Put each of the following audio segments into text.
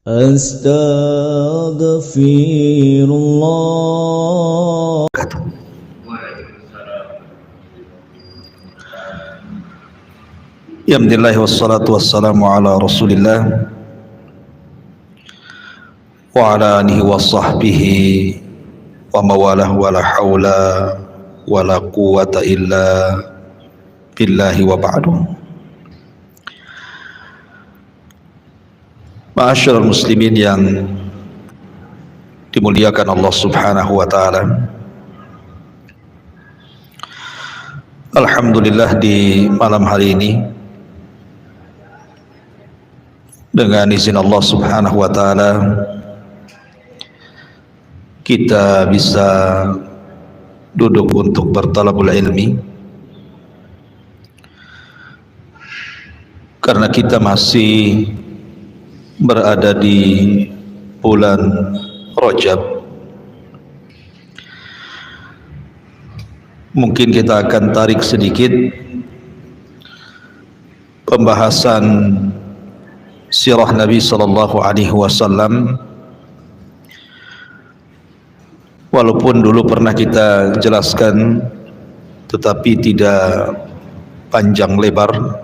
Astaghfirullah. Alhamdulillah wassalatu wassalamu ala Rasulillah wa ala alihi wa sahbihi wa mawalah wa la hawla wa la quwwata illa billahi wa ba'du. Ma'asyiral muslimin yang dimuliakan Allah Subhanahu wa taala. Alhamdulillah di malam hari ini dengan izin Allah Subhanahu wa taala kita bisa duduk untuk bertalabul ilmi, karena kita masih berada di bulan Rajab. Mungkin kita akan tarik sedikit pembahasan sirah Nabi sallallahu alaihi wasallam, walaupun dulu pernah kita jelaskan tetapi tidak panjang lebar.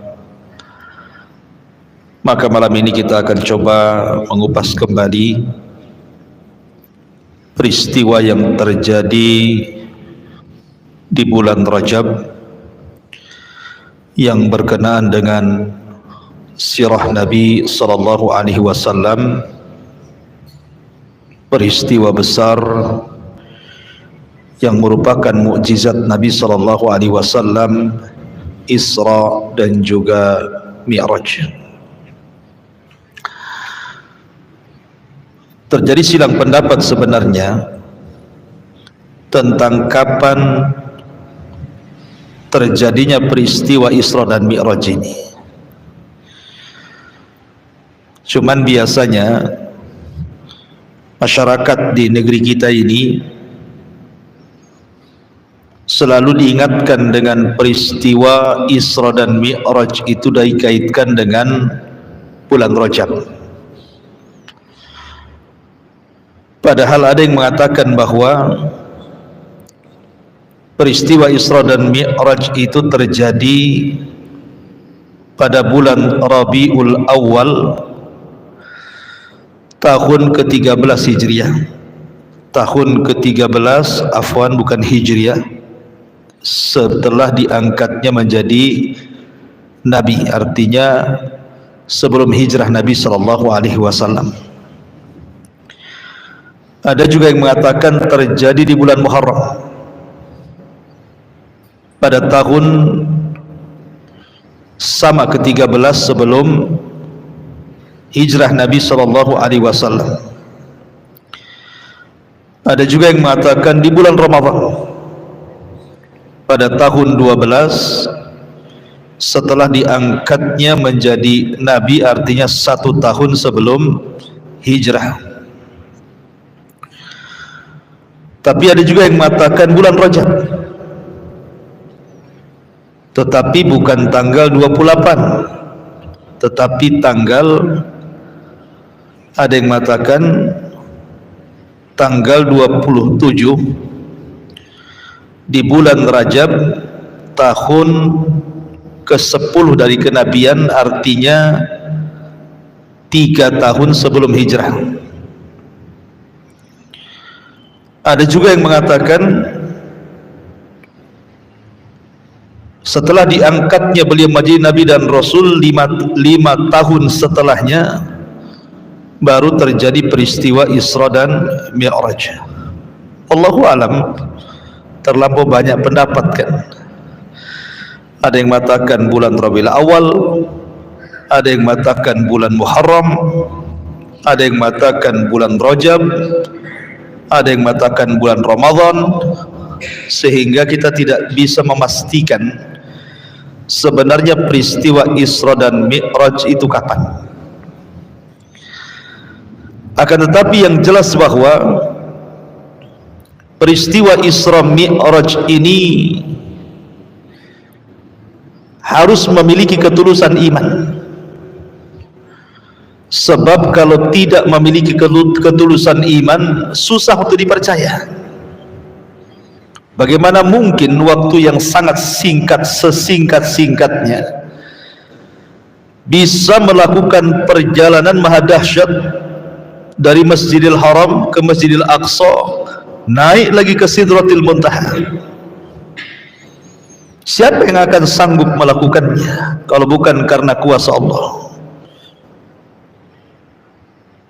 Maka malam ini kita akan coba mengupas kembali peristiwa yang terjadi di bulan Rajab yang berkenaan dengan sirah Nabi sallallahu alaihi wasallam, peristiwa besar yang merupakan mukjizat Nabi sallallahu alaihi wasallam, Isra dan juga Mi'raj. Terjadi silang pendapat sebenarnya tentang kapan terjadinya peristiwa Isra dan Mi'raj ini. Cuman biasanya masyarakat di negeri kita ini selalu diingatkan dengan peristiwa Isra dan Mi'raj itu dikaitkan dengan bulan Rajab. Padahal ada yang mengatakan bahwa peristiwa Isra dan Mi'raj itu terjadi pada bulan Rabiul Awal tahun ke-13 Hijriah. Tahun ke-13, afwan, bukan Hijriah, setelah diangkatnya menjadi Nabi, artinya sebelum hijrah Nabi sallallahu alaihi wasallam. Ada juga yang mengatakan terjadi di bulan Muharram pada tahun sama ke-13 sebelum hijrah Nabi sallallahu alaihi wasallam. Ada juga yang mengatakan di bulan Ramadan pada tahun 12 setelah diangkatnya menjadi Nabi, artinya 1 tahun sebelum hijrah. Tapi ada juga yang mengatakan bulan Rajab, tetapi bukan tanggal 28, tetapi tanggal, ada yang mengatakan tanggal 27 di bulan Rajab tahun ke-10 dari kenabian, artinya 3 tahun sebelum hijrah. Ada juga yang mengatakan setelah diangkatnya beliau menjadi Nabi dan Rasul 5 tahun setelahnya baru terjadi peristiwa Isra dan Mi'raj. Allahu alam, terlampau banyak pendapat kan. Ada yang mengatakan bulan Rabiul Awal, ada yang mengatakan bulan Muharram, ada yang mengatakan bulan Rajab, ada yang mengatakan bulan Ramadan, sehingga kita tidak bisa memastikan sebenarnya peristiwa Isra dan Mi'raj itu kapan. Akan tetapi yang jelas bahwa peristiwa Isra Mi'raj ini harus memiliki ketulusan iman. Sebab kalau tidak memiliki ketulusan iman, susah untuk dipercaya. Bagaimana mungkin waktu yang sangat singkat, sesingkat-singkatnya, bisa melakukan perjalanan maha dahsyat dari Masjidil Haram ke Masjidil Aqsa, naik lagi ke Sidratil Muntaha? Siapa yang akan sanggup melakukannya kalau bukan karena kuasa Allah?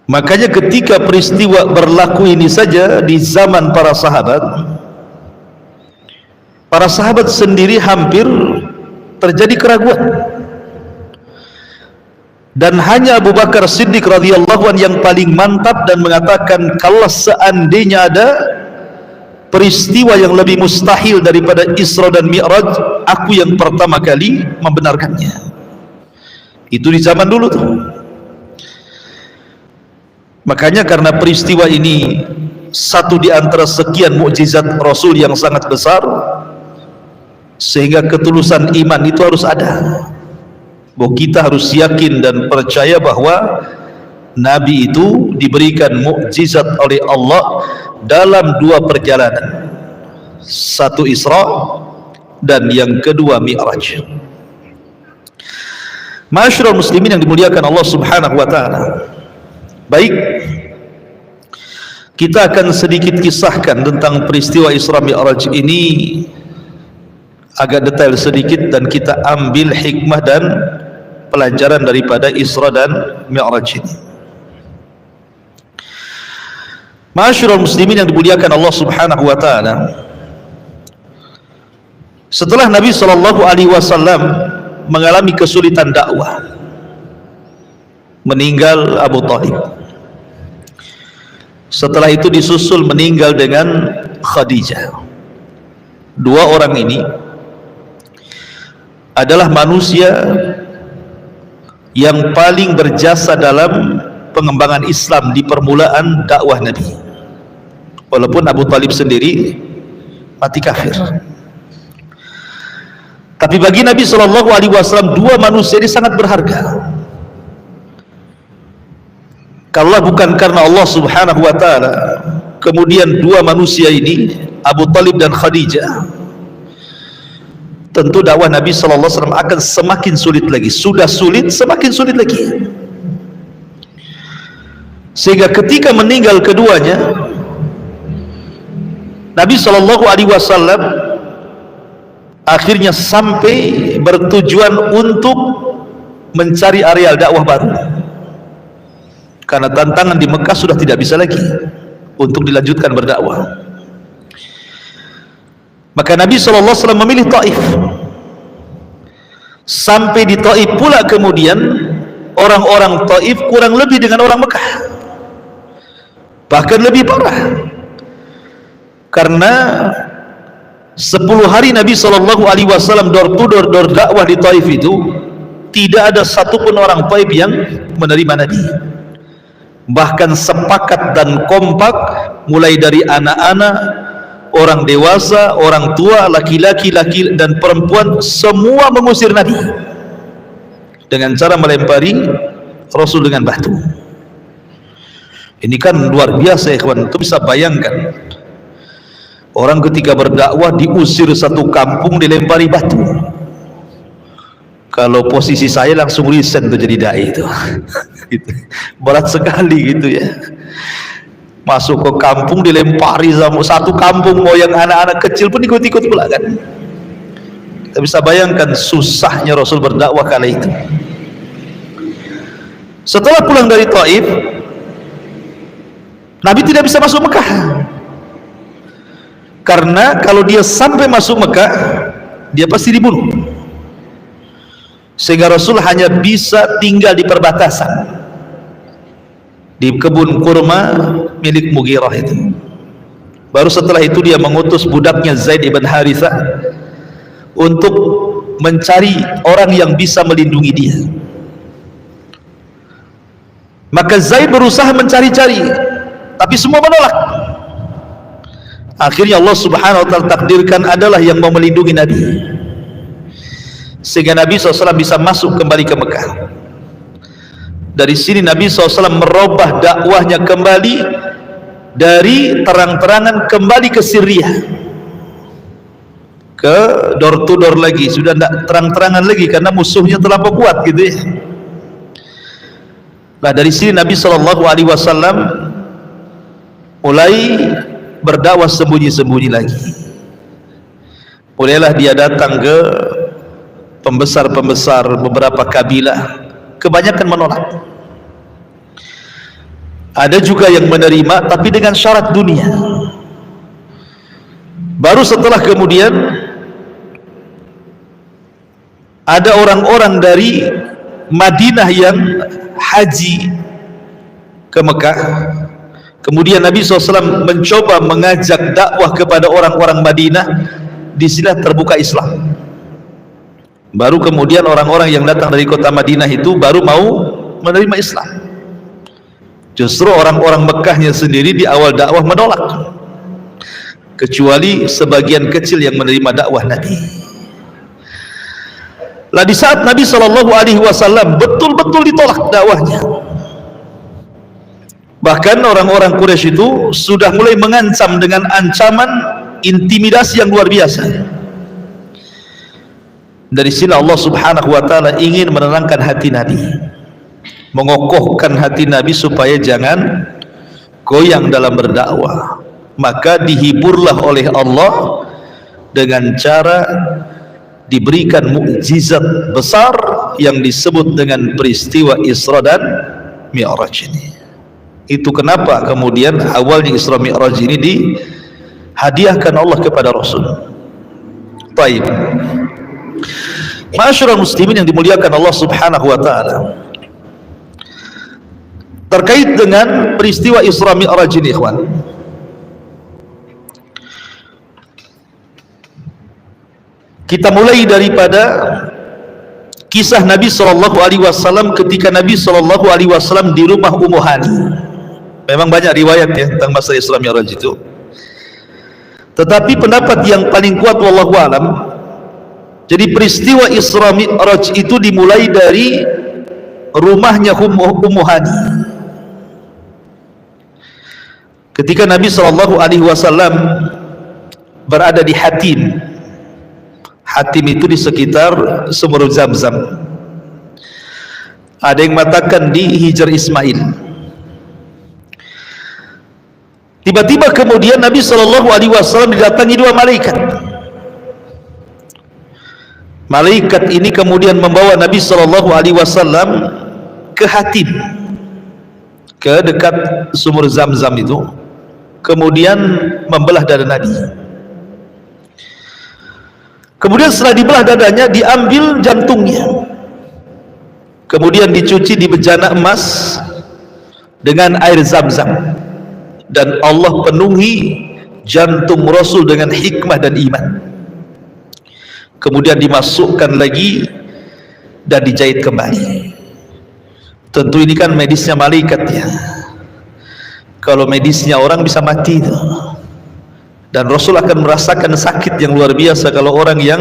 Makanya ketika peristiwa berlaku ini saja di zaman para sahabat sendiri hampir terjadi keraguan, dan hanya Abu Bakar Siddiq radhiyallahu anhu yang paling mantap dan mengatakan, kalau seandainya ada peristiwa yang lebih mustahil daripada Isra dan Mi'raj, aku yang pertama kali membenarkannya. Itu di zaman dulu tuh. Makanya karena peristiwa ini satu di antara sekian mukjizat Rasul yang sangat besar, sehingga ketulusan iman itu harus ada. Bahwa kita harus yakin dan percaya bahwa Nabi itu diberikan mukjizat oleh Allah dalam dua perjalanan, satu Isra dan yang kedua Mi'raj. Ma'asyiral muslimin yang dimuliakan Allah Subhanahu wa taala. Baik, kita akan sedikit kisahkan tentang peristiwa Isra Mi'raj ini agak detail sedikit, dan kita ambil hikmah dan pelajaran daripada Isra dan Mi'raj ini. Ma'asyiral muslimin yang dimuliakan Allah Subhanahu wa taala, setelah Nabi sallallahu alaihi wasallam mengalami kesulitan dakwah, meninggal Abu Thalib. Setelah itu disusul meninggal dengan Khadijah. Dua orang ini adalah manusia yang paling berjasa dalam pengembangan Islam di permulaan dakwah Nabi. Walaupun Abu Thalib sendiri mati kafir, tapi bagi Nabi SAW dua manusia ini sangat berharga. Kalau bukan karena Allah Subhanahu wa taala, kemudian dua manusia ini, Abu Thalib dan Khadijah, tentu dakwah Nabi SAW akan semakin sulit lagi. Sudah sulit, semakin sulit lagi. Sehingga ketika meninggal keduanya, Nabi SAW akhirnya sampai bertujuan untuk mencari areal dakwah baru, karena tantangan di Mekah sudah tidak bisa lagi untuk dilanjutkan berdakwah. Maka Nabi SAW memilih Taif. Sampai di Taif pula kemudian orang-orang Taif kurang lebih dengan orang Mekah, bahkan lebih parah, karena 10 hari Nabi SAW door to door dakwah di Taif itu tidak ada satupun orang Taif yang menerima Nabi. Bahkan sepakat dan kompak, mulai dari anak-anak, orang dewasa, orang tua, laki-laki dan perempuan, semua mengusir Nabi dengan cara melempari Rasul dengan batu. Ini kan luar biasa ya kawan. Itu bisa bayangkan, orang ketika berdakwah diusir satu kampung, dilempari batu. Kalau posisi saya langsung resign tuh jadi dai itu. Gitu. Berat sekali gitu ya. Masuk ke kampung dilempari sama satu kampung, mau yang anak-anak kecil pun ikut-ikut pula kan. Kita bisa bayangkan susahnya Rasul berdakwah kala itu. Setelah pulang dari Taif, Nabi tidak bisa masuk Mekah, karena kalau dia sampai masuk Mekah, dia pasti dibunuh. Sehingga Rasul hanya bisa tinggal di perbatasan, di kebun kurma milik Mughirah itu. Baru setelah itu dia mengutus budaknya Zaid ibn Harithah untuk mencari orang yang bisa melindungi dia. Maka Zaid berusaha mencari-cari, tapi semua menolak. Akhirnya Allah Subhanahu wa taala takdirkan adalah yang mau melindungi Nabi, sehingga Nabi SAW bisa masuk kembali ke Mekah. Dari sini Nabi SAW merubah dakwahnya kembali dari terang-terangan kembali ke Syria, ke door to door lagi, sudah tidak terang-terangan lagi karena musuhnya terlalu kuat gitu ya. Nah dari sini Nabi SAW mulai berdakwah sembunyi-sembunyi lagi. Mulailah dia datang ke pembesar-pembesar beberapa kabilah, kebanyakan menolak. Ada juga yang menerima tapi dengan syarat dunia. Baru setelah kemudian ada orang-orang dari Madinah yang haji ke Mekah. Kemudian Nabi SAW mencoba mengajak dakwah kepada orang-orang Madinah. Di sini terbuka Islam. Baru kemudian orang-orang yang datang dari kota Madinah itu baru mau menerima Islam. Justru orang-orang Mekahnya sendiri di awal dakwah menolak, kecuali sebagian kecil yang menerima dakwah Nabi. Lah di saat Nabi SAW betul-betul ditolak dakwahnya, bahkan orang-orang Quraisy itu sudah mulai mengancam dengan ancaman intimidasi yang luar biasa. Dari sini Allah Subhanahu wa taala ingin menenangkan hati Nabi, mengokohkan hati Nabi supaya jangan goyang dalam berdakwah. Maka dihiburlah oleh Allah dengan cara diberikan mukjizat besar yang disebut dengan peristiwa Isra dan Mi'raj ini. Itu kenapa kemudian awalnya Isra Mi'raj ini dihadiahkan Allah kepada Rasul. Baik, ma'asyiral muslimin yang dimuliakan Allah Subhanahu wa taala, terkait dengan peristiwa Isra Mi'raj ini, ikhwan, kita mulai daripada kisah Nabi SAW ketika Nabi SAW di rumah Ummu Hani. Memang banyak riwayat ya tentang masalah Isra Mi'raj itu, tetapi pendapat yang paling kuat wallahu alam, jadi peristiwa Isra Mi'raj itu dimulai dari rumahnya Ummu Hani. Ketika Nabi SAW berada di Hatim. Hatim itu di sekitar sumur Zam-Zam. Ada yang mengatakan di Hijr Ismail. Tiba-tiba kemudian Nabi SAW didatangi dua malaikat. Malaikat ini kemudian membawa Nabi SAW ke Hatim, ke dekat sumur Zam-Zam itu, kemudian membelah dada Nabi. Kemudian setelah dibelah dadanya, diambil jantungnya, kemudian dicuci di bejana emas dengan air Zam-Zam, dan Allah penuhi jantung Rasul dengan hikmah dan iman. Kemudian dimasukkan lagi dan dijahit kembali. Tentu ini kan medisnya malaikat ya. Kalau medisnya orang bisa mati itu. Dan Rasul akan merasakan sakit yang luar biasa kalau orang yang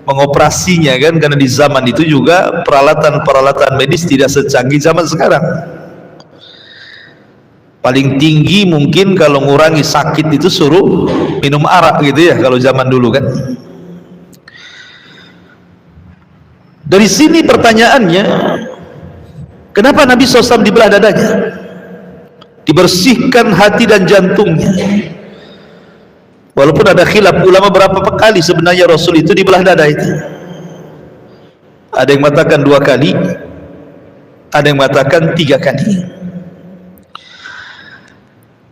mengoperasinya kan, karena di zaman itu juga peralatan-peralatan medis tidak secanggih zaman sekarang. Paling tinggi mungkin kalau ngurangi sakit itu suruh minum arak gitu ya kalau zaman dulu kan. Dari sini pertanyaannya, kenapa Nabi SAW dibelah dadanya, dibersihkan hati dan jantungnya? Walaupun ada khilaf ulama berapa kali sebenarnya Rasul itu dibelah dada itu. Ada yang mengatakan 2 kali, ada yang mengatakan 3 kali.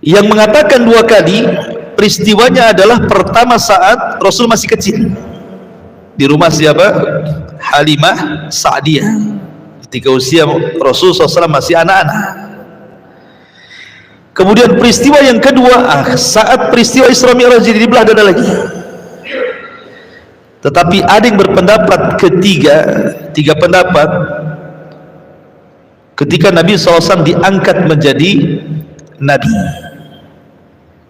Yang mengatakan 2 kali, peristiwanya adalah pertama saat Rasul masih kecil, di rumah siapa? Halimah Sa'diyah, ketika usia Rasul SAW masih anak-anak. Kemudian peristiwa yang kedua, saat peristiwa Isra Mi'raj ini dibelah dada lagi. Tetapi ada yang berpendapat tiga pendapat, ketika Nabi SAW diangkat menjadi Nabi.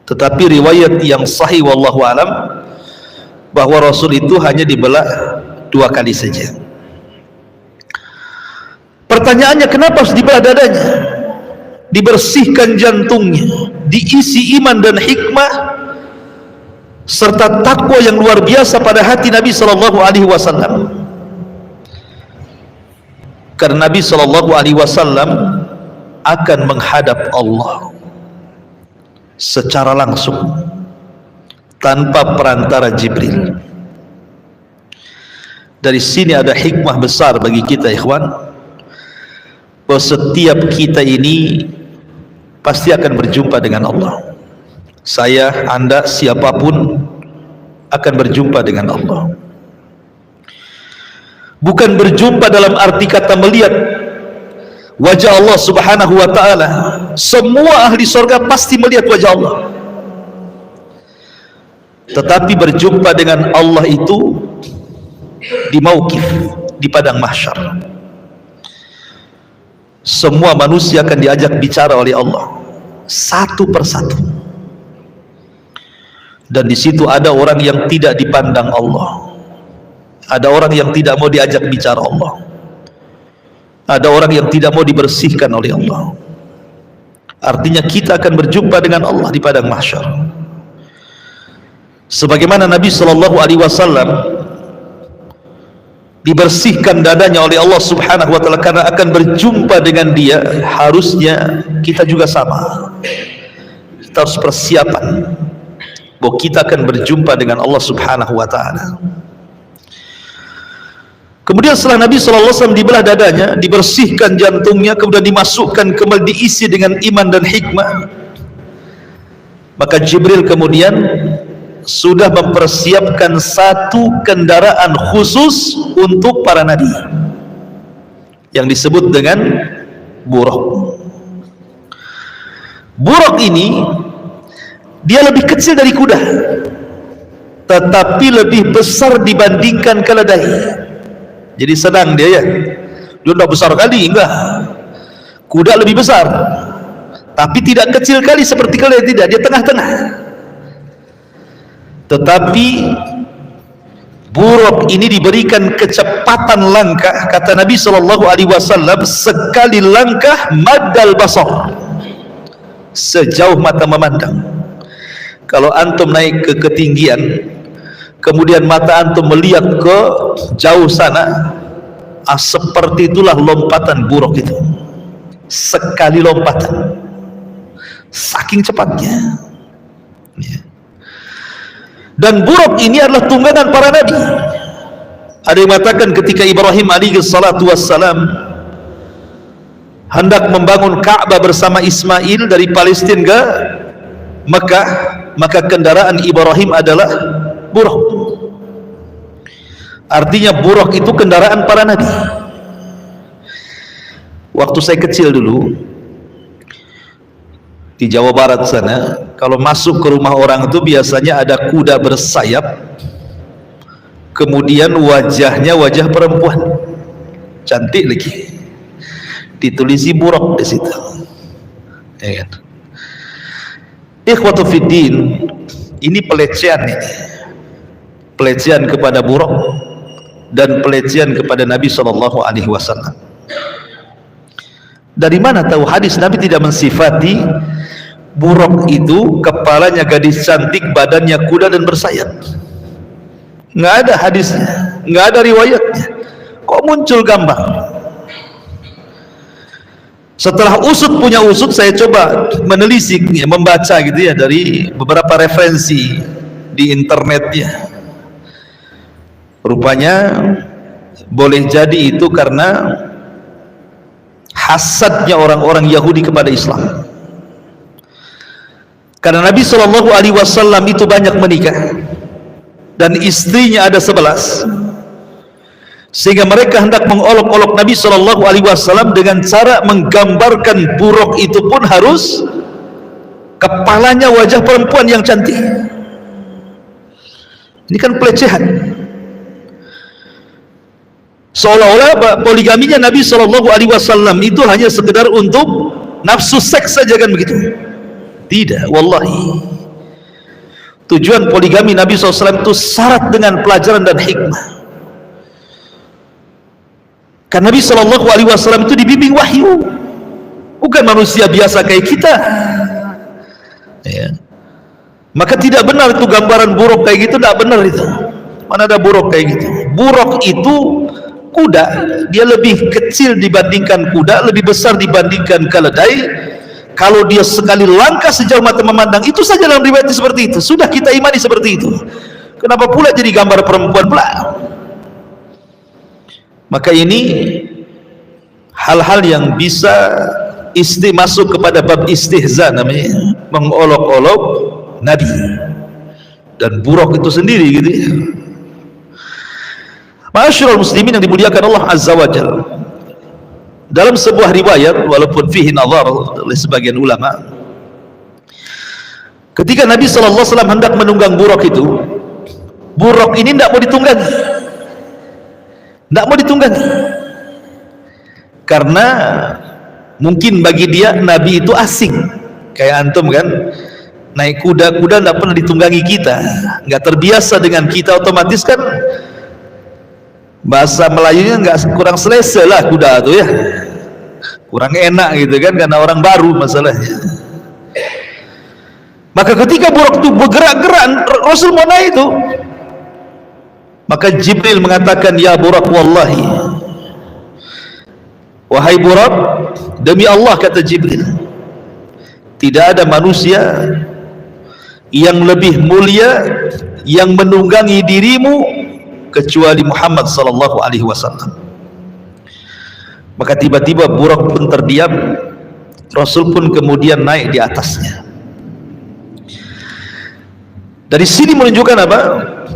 Tetapi riwayat yang sahih wallahu alam bahwa Rasul itu hanya dibelah 2 kali saja. Pertanyaannya, kenapa harus dibelah dadanya, dibersihkan jantungnya, diisi iman dan hikmah serta takwa yang luar biasa pada hati Nabi sallallahu alaihi wasallam? Karena Nabi sallallahu alaihi wasallam akan menghadap Allah secara langsung tanpa perantara Jibril. Dari sini ada hikmah besar bagi kita, ikhwan, bahwa setiap kita ini pasti akan berjumpa dengan Allah. Saya, Anda, siapapun akan berjumpa dengan Allah. Bukan berjumpa dalam arti kata melihat wajah Allah subhanahu wa ta'ala. Semua ahli surga pasti melihat wajah Allah, tetapi berjumpa dengan Allah itu di mauqif, di padang mahsyar. Semua manusia akan diajak bicara oleh Allah satu persatu, dan di situ ada orang yang tidak dipandang Allah, ada orang yang tidak mau diajak bicara Allah, ada orang yang tidak mau dibersihkan oleh Allah. Artinya kita akan berjumpa dengan Allah di padang mahsyar. Sebagaimana Nabi sallallahu alaihi wasallam dibersihkan dadanya oleh Allah subhanahu wa ta'ala karena akan berjumpa dengan dia, harusnya kita juga sama. Kita harus persiapan bahwa kita akan berjumpa dengan Allah subhanahu wa ta'ala. Kemudian setelah Nabi SAW dibelah dadanya, dibersihkan jantungnya, kemudian dimasukkan kembali, diisi dengan iman dan hikmah, maka Jibril kemudian sudah mempersiapkan satu kendaraan khusus untuk para nabi yang disebut dengan buraq. Buraq ini dia lebih kecil dari kuda, tetapi lebih besar dibandingkan keledai. Jadi sedang dia, ya, dia tidak besar kali, enggak. Kuda lebih besar, tapi tidak kecil kali seperti keledai, tidak, dia tengah-tengah. Tetapi buraq ini diberikan kecepatan langkah, kata Nabi sallallahu alaihi wasallam, sekali langkah maddal basar, sejauh mata memandang. Kalau antum naik ke ketinggian, kemudian mata antum melihat ke jauh sana, seperti itulah lompatan buraq itu. Sekali lompatan, saking cepatnya, ya. Dan buraq ini adalah tunggangan para nabi. Ada yang mengatakan ketika Ibrahim alaihi salatu wassalam hendak membangun Ka'bah bersama Ismail dari Palestina ke Mekah, maka kendaraan Ibrahim adalah buraq. Artinya buraq itu kendaraan para nabi. Waktu saya kecil dulu di Jawa Barat sana, kalau masuk ke rumah orang itu biasanya ada kuda bersayap, kemudian wajahnya wajah perempuan cantik lagi, ditulisi buraq di situ, ya kan? Ikhwatu fiddin, ini pelecehan, ini pelecehan kepada buraq dan pelecehan kepada Nabi sallallahu alaihi wasallam. Dari mana tahu hadis Nabi tidak mensifati buraq itu kepalanya gadis cantik, badannya kuda dan bersayap? Nggak ada hadisnya, nggak ada riwayatnya. Kok muncul gambar? Setelah usut punya usut, saya coba menelisik, ya, membaca gitu ya dari beberapa referensi di internetnya. Rupanya boleh jadi itu karena hasadnya orang-orang Yahudi kepada Islam. Karena Nabi Shallallahu Alaihi Wasallam itu banyak menikah dan istrinya ada 11, sehingga mereka hendak mengolok-olok Nabi Shallallahu Alaihi Wasallam dengan cara menggambarkan buraq itu pun harus kepalanya wajah perempuan yang cantik. Ini kan pelecehan. Seolah-olah poligaminya Nabi Shallallahu Alaihi Wasallam itu hanya sekedar untuk nafsu seks saja, kan begitu? Tidak, wallahi. Tujuan poligami Nabi SAW itu syarat dengan pelajaran dan hikmah. Karena Nabi SAW itu dibimbing wahyu, bukan manusia biasa kayak kita. Ya. Maka tidak benar itu gambaran buruk kayak gitu, tidak benar itu. Mana ada buruk kayak gitu? Buruk itu kuda, dia lebih kecil dibandingkan kuda, lebih besar dibandingkan keledai. Kalau dia sekali langkah sejauh mata memandang, itu saja dalam riwayat seperti itu. Sudah kita imani seperti itu. Kenapa pula jadi gambar perempuan pula? Maka ini hal-hal yang bisa masuk kepada bab istihza, namanya mengolok-olok Nabi. Dan buruk itu sendiri gitu ya. Ma'asyiral muslimin yang dimuliakan Allah Azza wa Jalla, dalam sebuah riwayat walaupun fihi nazar oleh sebagian ulama, ketika Nabi SAW hendak menunggang buruk itu, buruk ini tidak mau ditunggangi, tidak mau ditunggangi, karena mungkin bagi dia Nabi itu asing, kayak antum kan, naik kuda-kuda tidak pernah ditunggangi kita, nggak terbiasa dengan kita, otomatis kan bahasa Melayunya nggak, kurang selesa lah kuda itu ya, kurang enak gitu kan, karena orang baru masalahnya. Maka ketika buruk itu bergerak-gerak, Rasul mau naik itu, maka Jibril mengatakan, ya Burak, wallahi, wahai Burak, demi Allah, kata Jibril, tidak ada manusia yang lebih mulia yang menunggangi dirimu kecuali Muhammad sallallahu alaihi wasallam. Maka tiba-tiba buruk pun terdiam, Rasul pun kemudian naik di atasnya. Dari sini menunjukkan apa?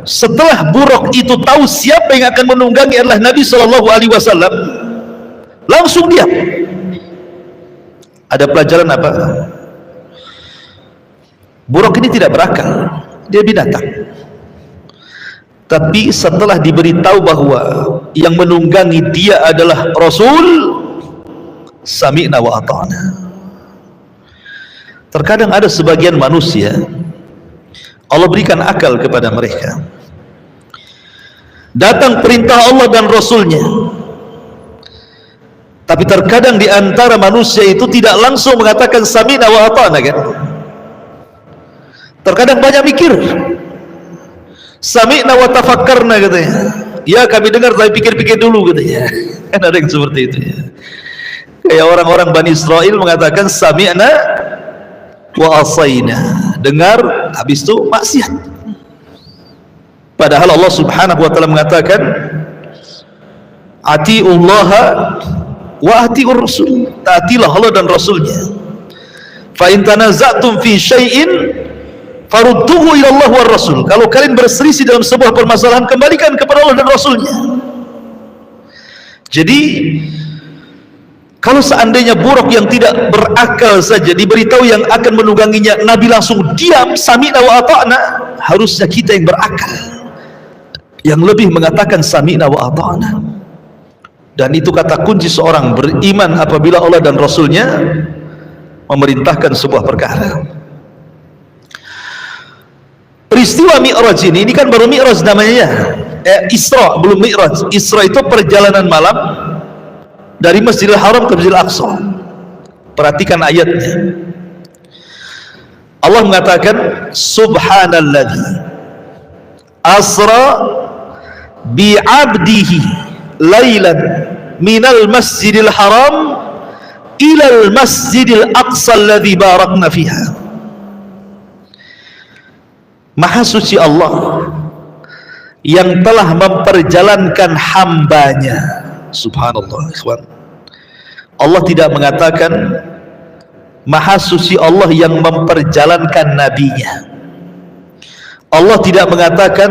Setelah buruk itu tahu siapa yang akan menunggangi adalah Nabi sallallahu alaihi wasallam, langsung diam. Ada pelajaran apa? Buruk ini tidak berakal, dia binatang. Tapi setelah diberitahu bahwa yang menunggangi dia adalah Rasul, sami'na wa ata'na. Terkadang ada sebagian manusia Allah berikan akal kepada mereka, datang perintah Allah dan Rasulnya, tapi terkadang di antara manusia itu tidak langsung mengatakan sami'na wa ata'na kan? Terkadang banyak mikir, sami'na wa tafakkarna katanya, ya kami dengar tapi pikir-pikir dulu katanya. Kan ada yang seperti itu ya. Kayak orang-orang Bani Israel mengatakan sami'na wa asayna, dengar habis itu maksiat. Padahal Allah Subhanahu wa taala mengatakan atiullaha wa atiur rasul, taatilah Allah dan Rasulnya. Fa in tanaza'tum fi syai'in farudduhu ila Allah wa Rasul. Kalau kalian berselisih dalam sebuah permasalahan, kembalikan kepada Allah dan Rasulnya. Jadi kalau seandainya buruk yang tidak berakal saja diberitahu yang akan menungganginya, Nabi langsung diam, sami'na wa ata'na, harusnya kita yang berakal yang lebih mengatakan sami'na wa ata'na. Dan itu kata kunci seorang beriman apabila Allah dan Rasulnya memerintahkan sebuah perkara. Peristiwa Mi'raj ini kan baru Mi'raj namanya ya, Isra belum Mi'raj. Isra itu perjalanan malam dari Masjidil Haram ke Masjidil Aqsa. Perhatikan ayatnya. Allah mengatakan subhanalladzi asra bi'abdihi lailan minal Masjidil Haram ilal Masjidil Aqsa alladzi barakna fiha. Maha suci Allah yang telah memperjalankan hambanya. Subhanallah ikhwan, Allah tidak mengatakan maha suci Allah yang memperjalankan nabinya. Allah tidak mengatakan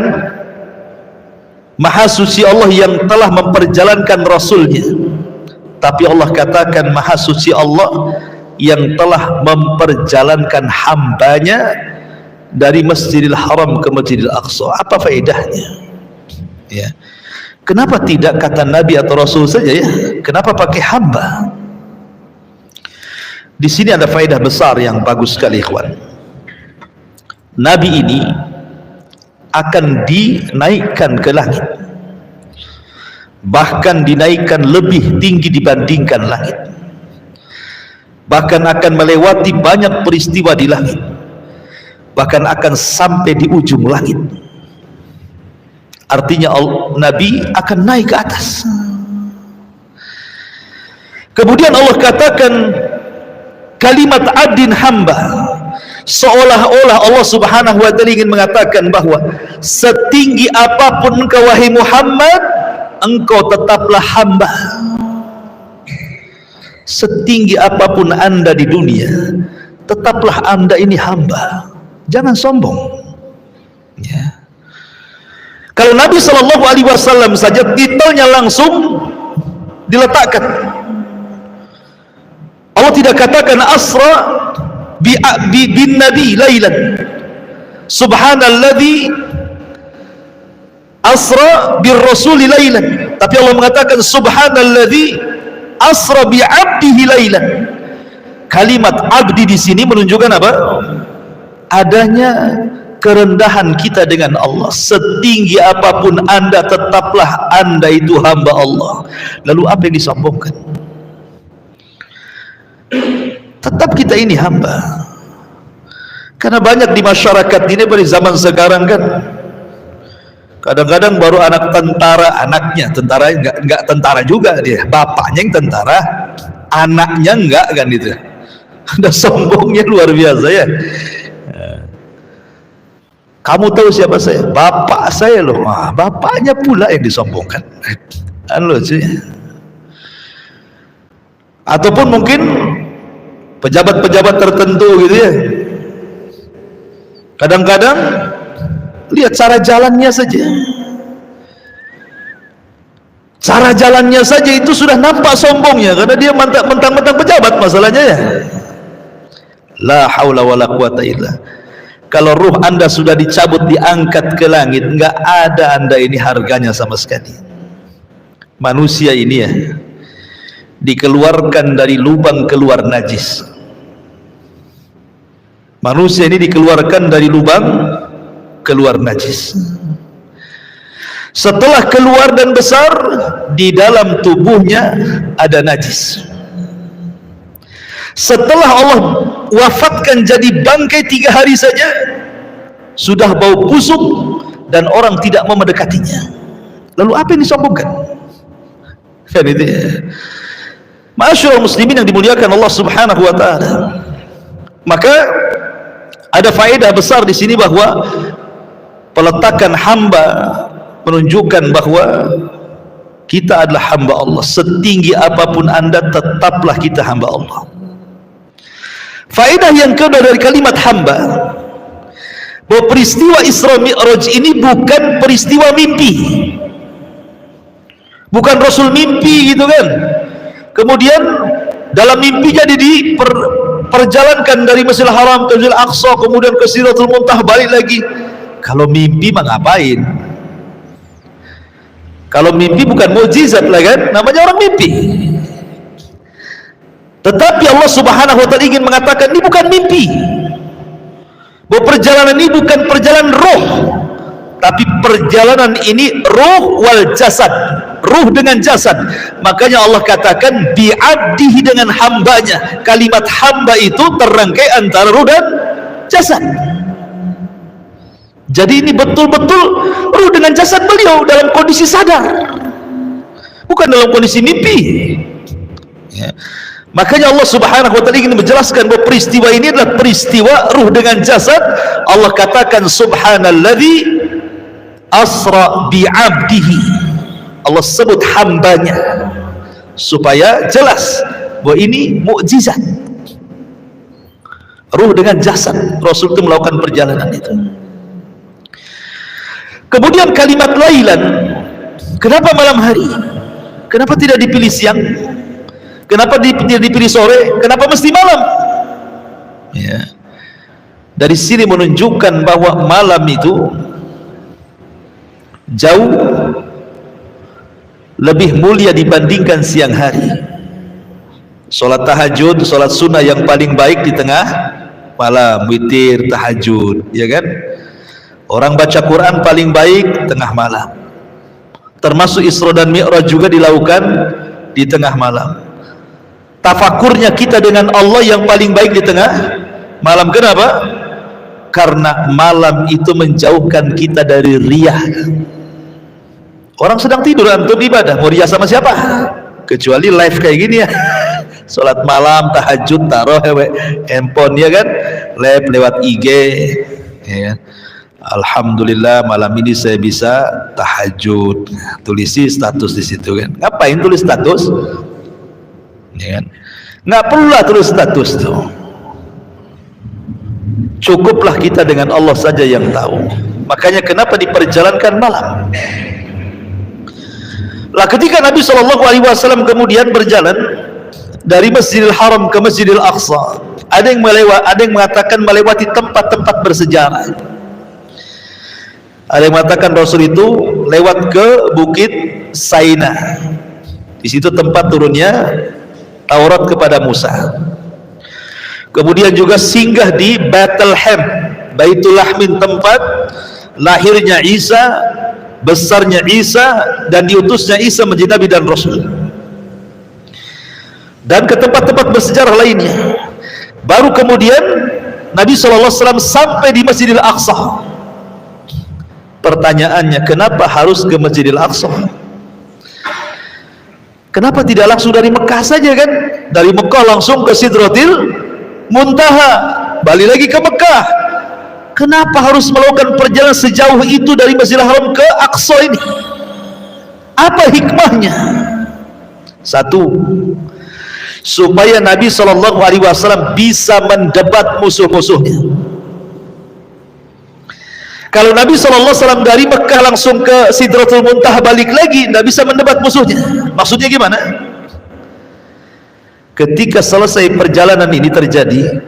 maha suci Allah yang telah memperjalankan rasulnya, tapi Allah katakan maha suci Allah yang telah memperjalankan hambanya dari Masjidil Haram ke Masjidil Aqsa. Apa faedahnya? Ya. Kenapa tidak kata Nabi atau Rasul saja ya? Kenapa pakai hamba? Di sini ada faedah besar yang bagus sekali ikhwan. Nabi ini akan dinaikkan ke langit. bahkan dinaikkan lebih tinggi dibandingkan langit, bahkan akan melewati banyak peristiwa di langit, bahkan akan sampai di ujung langit. Artinya Nabi akan naik ke atas. Kemudian Allah katakan kalimat abdin hamba, seolah-olah Allah subhanahu wa ta'ala ingin mengatakan bahwa setinggi apapun engkau wahai Muhammad, engkau tetaplah hamba. Setinggi apapun anda di dunia, tetaplah anda ini hamba. Jangan sombong ya. Kalau Nabi SAW saja titelnya langsung diletakkan. Allah tidak katakan asra bin nabi lailan, subhanalladzi asra bir rasuli lailan, tapi Allah mengatakan subhanalladzi asra bi 'abdihi lailan. Kalimat abdi di sini menunjukkan apa? Adanya kerendahan kita dengan Allah. Setinggi apapun anda, tetaplah anda itu hamba Allah. Lalu apa yang disombongkan? Tetap kita ini hamba. Karena banyak di masyarakat ini pada zaman sekarang kan, kadang-kadang baru anak tentara, anaknya tentara, enggak tentara juga dia, bapaknya yang tentara, anaknya enggak, kan itu. Ada sombongnya luar biasa ya. Kamu tahu siapa saya? Bapak saya loh. Wah, bapaknya pula yang disombongkan. Halo sih. Ataupun mungkin pejabat-pejabat tertentu gitu ya. Kadang-kadang lihat cara jalannya saja. Cara jalannya saja itu sudah nampak sombongnya, karena dia mentang-mentang pejabat masalahnya ya. La haula wala quwata illa. Kalau ruh anda sudah dicabut, diangkat ke langit, enggak ada anda ini harganya sama sekali. Manusia ini ya, dikeluarkan dari lubang keluar najis. Manusia ini dikeluarkan dari lubang keluar najis. Setelah keluar dan besar, di dalam tubuhnya ada najis. Setelah Allah wafatkan jadi bangkai 3 hari saja, sudah bau busuk dan orang tidak mau mendekatinya. Lalu apa yang disombongkan? Kan itu ya. Ma'asyiral muslimin yang dimuliakan Allah subhanahu wa ta'ala. Maka ada faedah besar di sini bahwa peletakan hamba menunjukkan bahwa kita adalah hamba Allah. Setinggi apapun anda, tetaplah kita hamba Allah. Faedah yang kedua dari kalimat hamba, bahwa peristiwa Isra Mi'raj ini bukan peristiwa mimpi, bukan Rasul mimpi gitu kan, kemudian dalam mimpi jadi diperjalankan dari Masjidil Haram ke Masjidil Aqsa, kemudian ke Sidratul Muntaha, balik lagi. Kalau mimpi mah ngapain? Kalau mimpi bukan mukjizat lah kan, namanya orang mimpi. Tetapi Allah subhanahu wa ta'ala ingin mengatakan ini bukan mimpi, bahwa perjalanan ini bukan perjalanan roh, tapi perjalanan ini ruh wal jasad, ruh dengan jasad. Makanya Allah katakan bi'abdihi, dengan hambanya. Kalimat hamba itu terrangkai antara ruh dan jasad. Jadi ini betul-betul ruh dengan jasad beliau dalam kondisi sadar, bukan dalam kondisi mimpi ya. Makanya Allah subhanahu wa ta'ala ingin menjelaskan bahwa peristiwa ini adalah peristiwa ruh dengan jasad. Allah katakan subhanalladzi asra bi'abdihi. Allah sebut hambanya supaya jelas bahwa ini mukjizat. Ruh dengan jasad, Rasul itu melakukan perjalanan itu. Kemudian kalimat lailan, kenapa malam hari? Kenapa tidak dipilih siang? Kenapa tidak dipilih sore? Kenapa mesti malam? Ya. Dari sini menunjukkan bahwa malam itu jauh lebih mulia dibandingkan siang hari. Sholat tahajud, sholat sunnah yang paling baik di tengah malam, witir, tahajud, ya kan? Orang baca Quran paling baik tengah malam. termasuk Isra dan Mi'raj juga dilakukan di tengah malam. Tafakurnya kita dengan Allah yang paling baik di tengah malam. Kenapa? Karena malam itu menjauhkan kita dari riyah. Orang sedang tidur, antum ibadah, mau riya sama siapa? Kecuali live kayak gini ya, sholat malam, tahajud, tarawih, handphone ya kan, live lewat IG ya. Alhamdulillah malam ini saya bisa tahajud, tulisi status di situ kan. Ngapain tulis status? Ya kan? Nggak perlulah tulis status tuh. Cukuplah kita dengan Allah saja yang tahu. Makanya kenapa diperjalankan malam? Lah ketika Nabi SAW kemudian berjalan dari Masjidil Haram ke Masjidil Aqsa, ada yang mengatakan melewati tempat-tempat bersejarah. Ada yang mengatakan Rasul itu lewat ke Bukit Saina. Di situ tempat turunnya Taurat kepada Musa. Kemudian juga singgah di Bethlehem, Baitul Lahmin, tempat lahirnya Isa, besarnya Isa, dan diutusnya Isa menjadi Nabi dan Rasul. Dan ke tempat-tempat bersejarah lainnya. Baru kemudian Nabi SAW sampai di Masjidil Aqsa. Pertanyaannya, kenapa harus ke Masjidil Aqsa? Kenapa tidak langsung dari Mekah saja kan? Dari Mekah langsung ke Sidratil Muntaha, balik lagi ke Mekah. Kenapa harus melakukan perjalanan sejauh itu dari Masjidil Haram ke Aqsa ini? Apa hikmahnya? Satu, supaya Nabi SAW bisa mendebat musuh-musuhnya. Kalau Nabi SAW dari Mekah langsung ke Sidratul Muntaha balik lagi, tidak bisa mendebat musuhnya. Maksudnya gimana? Ketika selesai perjalanan ini terjadi,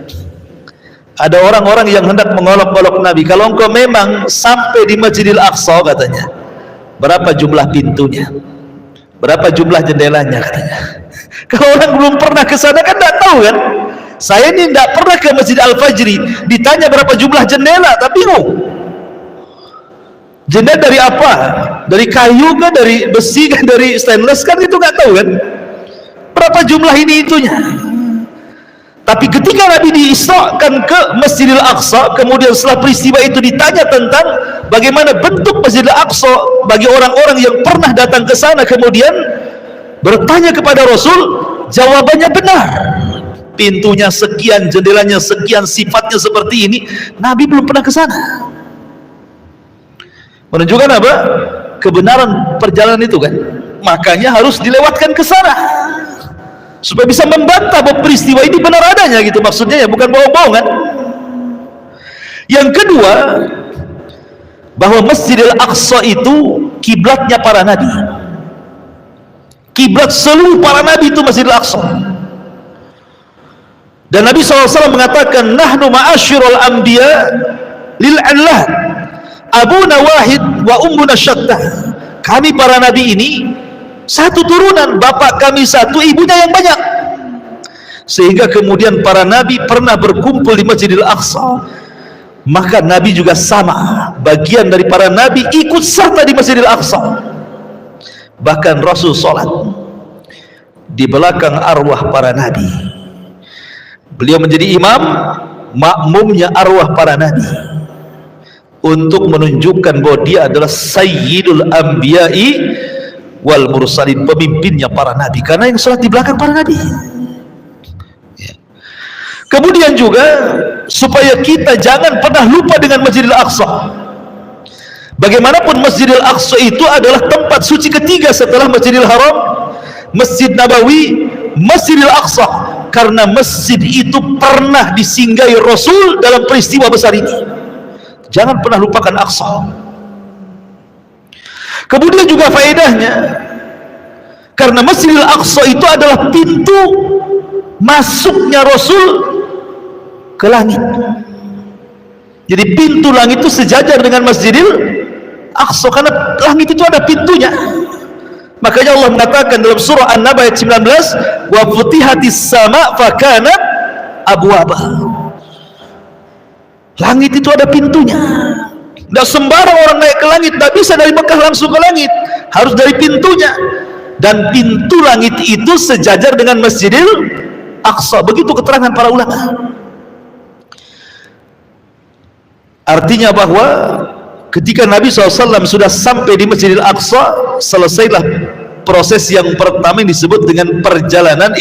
ada orang-orang yang hendak mengolok-olok Nabi. Kalau engkau memang sampai di Masjidil Aqsa, katanya, berapa jumlah pintunya? Berapa jumlah jendelanya, katanya. Kalau orang belum pernah ke sana kan tidak tahu kan? Saya ini tidak pernah ke Masjid Al-Fajri, ditanya berapa jumlah jendela, tapi bingung. Jendela dari apa? Dari kayu kan, dari besi kan, dari stainless kan, itu nggak tahu kan? Berapa jumlah ini itunya? Tapi ketika Nabi diisrakan ke Masjidil Aqsa, kemudian setelah peristiwa itu ditanya tentang bagaimana bentuk Masjidil Aqsa bagi orang-orang yang pernah datang ke sana, kemudian bertanya kepada Rasul, jawabannya benar. Pintunya sekian, jendelanya sekian, sifatnya seperti ini. Nabi belum pernah ke sana. Menunjukkan apa? Kebenaran perjalanan itu kan. Makanya harus dilewatkan ke sana supaya bisa membantah bahwa peristiwa ini benar adanya gitu, maksudnya ya, bukan bohong-bohongan. Yang kedua, bahwa Masjidil Aqsa itu kiblatnya para nabi. Kiblat seluruh para nabi itu Masjidil Aqsa. Dan Nabi SAW mengatakan, nahnu ma'asyirul anbiya lil'allah abuna wahid wa ummuna syattah. Kami para nabi ini satu turunan, bapak kami satu, ibunya yang banyak. Sehingga kemudian para nabi pernah berkumpul di Masjidil Aqsa. Maka nabi juga sama, bagian dari para nabi ikut serta di Masjidil Aqsa. Bahkan Rasul sholat di belakang arwah para nabi. Beliau menjadi imam, makmumnya arwah para nabi, untuk menunjukkan bahwa dia adalah sayyidul anbiya'i wal mursalin, pemimpinnya para nabi, karena yang sholat di belakang para nabi. Ya. Kemudian juga supaya kita jangan pernah lupa dengan Masjidil Aqsa. Bagaimanapun Masjidil Aqsa itu adalah tempat suci ketiga setelah Masjidil Haram, Masjid Nabawi, Masjidil Aqsa, karena masjid itu pernah disinggahi Rasul dalam peristiwa besar ini. Jangan pernah lupakan Aqsa. Kemudian juga faedahnya, karena Masjidil Aqsa itu adalah pintu masuknya Rasul ke langit. Jadi pintu langit itu sejajar dengan Masjidil Aqsa, karena langit itu ada pintunya. Makanya Allah mengatakan dalam surah An-Naba ayat 19, wa futihatis sama fakanat abwaba. Langit itu ada pintunya. Tidak sembarang orang naik ke langit, tidak bisa dari Mekah langsung ke langit. harus dari pintunya, dan pintu langit itu sejajar dengan Masjidil Aqsa. Begitu keterangan para ulama. Artinya bahwa ketika Nabi SAW sudah sampai di Masjidil Aqsa, selesailah proses yang pertama yang disebut dengan perjalanan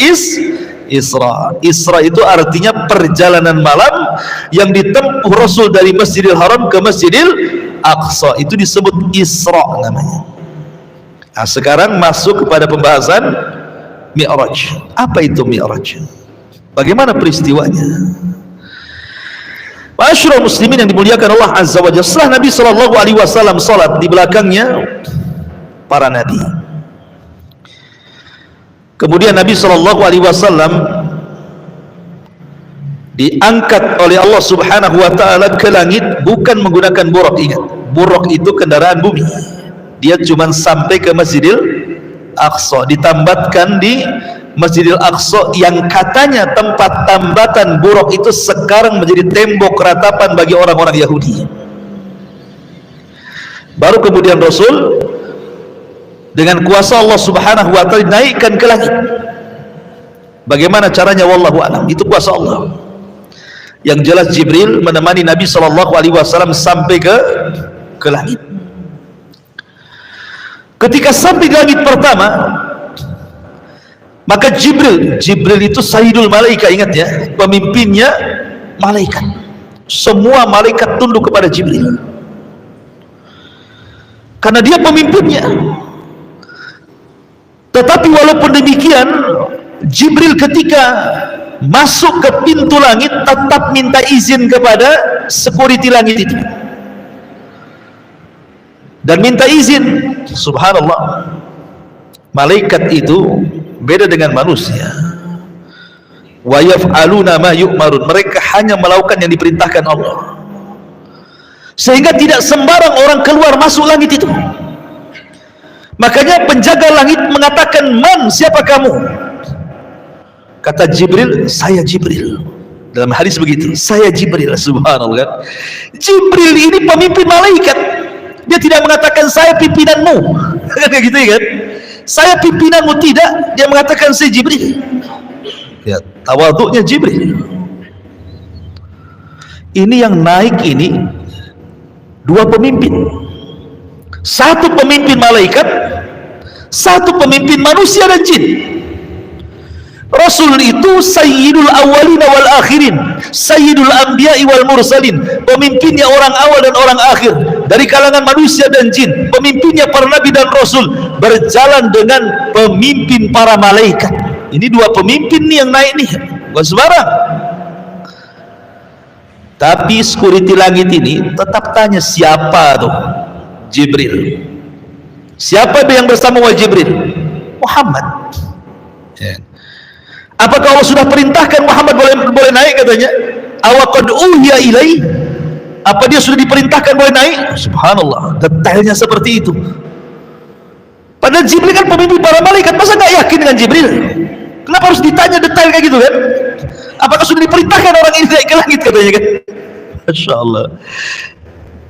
Isra. Isra itu artinya perjalanan malam yang ditempuh Rasul dari Masjidil Haram ke Masjidil Aqsa. Itu disebut Isra namanya. Nah, sekarang masuk kepada pembahasan Mi'raj. Apa itu Mi'raj? Bagaimana peristiwanya? Ma'asyiral muslimin yang dimuliakan Allah Azza wa Jalla, setelah Nabi SAW salat, di belakangnya para nabi. Kemudian Nabi SAW diangkat oleh Allah Subhanahu wa ta'ala ke langit, bukan menggunakan buraq. Ingat, buraq itu kendaraan bumi. Dia cuma sampai ke Masjidil Aqsa, ditambatkan di Masjidil Aqsa yang katanya tempat tambatan buraq itu sekarang menjadi tembok ratapan bagi orang-orang Yahudi. Baru kemudian Rasul dengan kuasa Allah Subhanahu wa ta'ala naikkan ke langit. Bagaimana caranya wallahu a'lam, itu kuasa Allah. Yang jelas Jibril menemani Nabi SAW sampai ke langit. Ketika sampai di langit pertama, maka Jibril itu Sayyidul Malaika, ingat ya, pemimpinnya malaikat. Semua malaikat tunduk kepada Jibril karena dia pemimpinnya. Tetapi walaupun demikian, Jibril ketika masuk ke pintu langit tetap minta izin kepada security langit itu, dan minta izin. Subhanallah, malaikat itu beda dengan manusia. Wa yaf'aluna ma yu'marun, mereka hanya melakukan yang diperintahkan Allah, sehingga tidak sembarang orang keluar masuk langit itu. Makanya penjaga langit mengatakan, "Man, siapa kamu?" Kata Jibril, "Saya Jibril." Dalam hadis begitu, "Saya Jibril." Subhanallah, Jibril ini pemimpin malaikat. Dia tidak mengatakan saya pimpinanmu, kayak gitu ya kan? Saya pimpinanmu, tidak. Dia mengatakan saya Jibril. Ya, tawadhu'nya Jibril. Ini yang naik ini dua pemimpin. Satu pemimpin malaikat, satu pemimpin manusia dan jin. Rasul itu Sayyidul Awwalin wal Akhirin, Sayyidul Anbiya'i wal Mursalin, pemimpinnya orang awal dan orang akhir, dari kalangan manusia dan jin. Pemimpinnya para nabi dan rasul, berjalan dengan pemimpin para malaikat. Ini dua pemimpin nih yang naik nih, bukan sembarang. Tapi security langit ini tetap tanya, siapa tuh? Jibril. Siapa yang bersama wa Jibril? Muhammad. Ya. Apakah Allah sudah perintahkan Muhammad boleh naik, katanya? Awaqad uhiya ilai, apa dia sudah diperintahkan boleh naik? Subhanallah, detailnya seperti itu. Padahal Jibril kan pemimpin para malaikat, masa nggak yakin dengan Jibril? Kenapa harus ditanya detail kayak gitu kan? Apakah sudah diperintahkan orang ini naik ke langit, katanya kan? Masya Allah.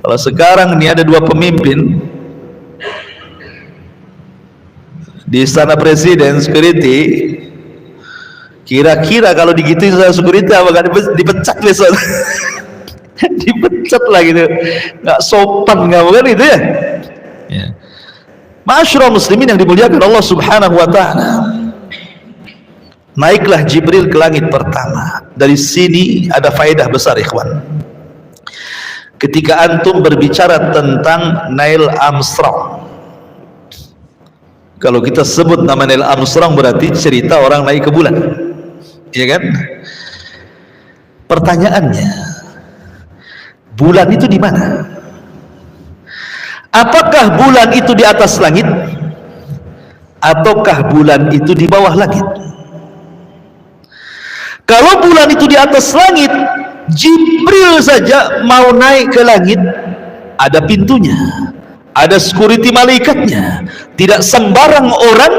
Kalau sekarang ini ada dua pemimpin di istana presiden, security, kira-kira kalau digituin sama security apa gak dipecat besok? Dipecat lah gitu, nggak sopan, nggak bukan itu ya? Ya. Ma'asyiral muslimin yang dimuliakan Allah Subhanahu wa ta'ala, naiklah Jibril ke langit pertama. Dari sini ada faedah besar, ikhwan. Ketika antum berbicara tentang Neil Armstrong, kalau kita sebut nama Neil Armstrong berarti cerita orang naik ke bulan, ya kan? Pertanyaannya, bulan itu di mana? Apakah bulan itu di atas langit, ataukah bulan itu di bawah langit? Kalau bulan itu di atas langit, Jibril saja mau naik ke langit, ada pintunya, ada security malaikatnya. Tidak sembarang orang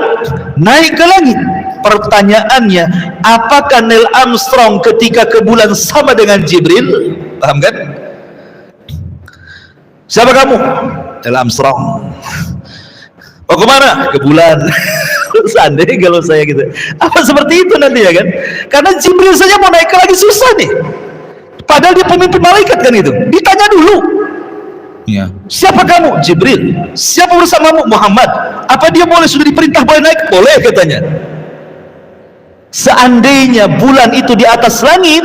naik ke langit. Pertanyaannya, apakah Neil Armstrong ketika ke bulan sama dengan Jibril? Paham kan? Siapa kamu? Neil Armstrong. Oh kemana? Ke bulan. Seandainya kalau saya gitu, apa seperti itu nanti ya kan? Karena Jibril saja mau naik lagi susah nih. Padahal dia pemimpin malaikat kan itu. Ditanya dulu. Ya. Siapa kamu? Jibril. Siapa bersamamu? Muhammad. Apa dia boleh sudah diperintah boleh naik? Boleh katanya. Seandainya bulan itu di atas langit,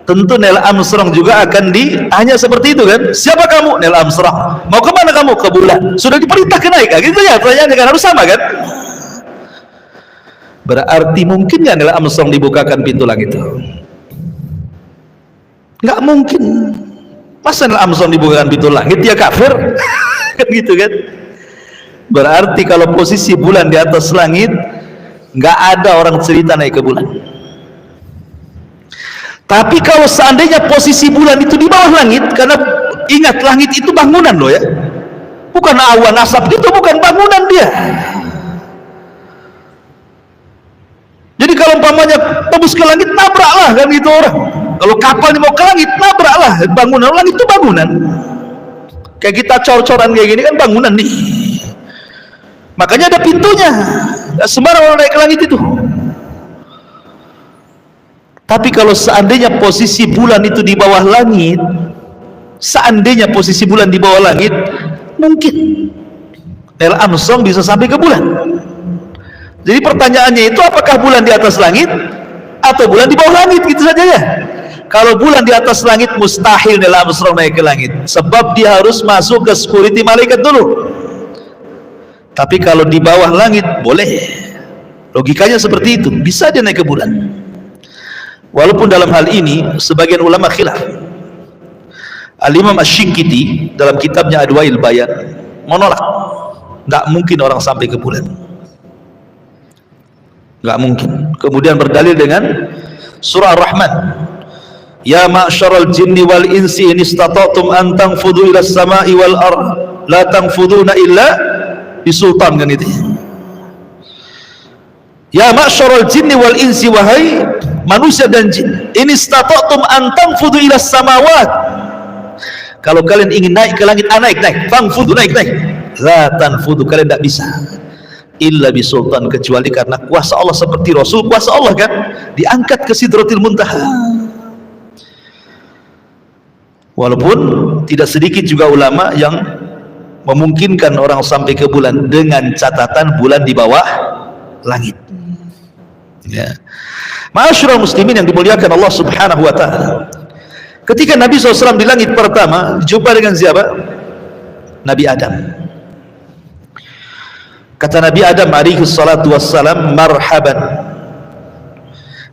tentu Neil Armstrong juga akan ditanya seperti itu kan? Siapa kamu? Neil Armstrong. Mau kemana kamu? Ke bulan. Sudah diperintahkan naik, gitu ya? Pertanyaannya kan harus sama kan? Berarti mungkin nggak Neil Armstrong dibukakan pintu langit itu? Nggak mungkin. Masa Neil Armstrong dibukakan pintu langit? Dia kafir. Kan gitu kan? Berarti kalau posisi bulan di atas langit, nggak ada orang cerita naik ke bulan. Tapi kalau seandainya posisi bulan itu di bawah langit, karena ingat langit itu bangunan loh ya, bukan awan asap gitu, bukan bangunan dia. Jadi kalau umpamanya tembus ke langit, nabraklah kan gitu orang. Kalau kapal ini mau ke langit, nabraklah bangunan. Langit itu bangunan. Kayak kita cor-coran kayak gini kan bangunan nih. Makanya ada pintunya. Nggak sembarang orang naik ke langit itu. Tapi kalau seandainya posisi bulan itu di bawah langit, seandainya posisi bulan di bawah langit, mungkin Neil Armstrong bisa sampai ke bulan. Jadi pertanyaannya itu, apakah bulan di atas langit atau bulan di bawah langit, gitu saja ya. Kalau bulan di atas langit, mustahil Neil Armstrong naik ke langit, sebab dia harus masuk ke security malaikat dulu. Tapi kalau di bawah langit, boleh. Logikanya seperti itu, bisa dia naik ke bulan. Walaupun dalam hal ini sebagian ulama khilaf. Al-Imam Asy-Syinkiti dalam kitabnya Adwail Bayan menolak, nggak mungkin orang sampai ke bulan, nggak mungkin. Kemudian berdalil dengan surah Ar-Rahman, ya ma'syaral jinni wal insi in istata'tum an tanfudhu ila samai wal ard la tanfuduna illa bisultan, kan itu. Ya ma'syaral jinni wal insi, wahai manusia dan jin, in istata'tum an tanfudhu ila samawat, kalau kalian ingin naik ke langit, naik, tanfudhu, naik, la tanfudhu, kalian tidak bisa illa bisultan, kecuali karena kuasa Allah. Seperti Rasul, kuasa Allah kan, diangkat ke Sidratil Muntaha. Walaupun tidak sedikit juga ulama yang memungkinkan orang sampai ke bulan dengan catatan bulan di bawah langit. Ya. Ma'asyiral muslimin yang dimuliakan Allah Subhanahu wa taala. Ketika Nabi SAW di langit pertama jumpa dengan siapa? Nabi Adam. Kata Nabi Adam alaihi salatu wassalam, marhaban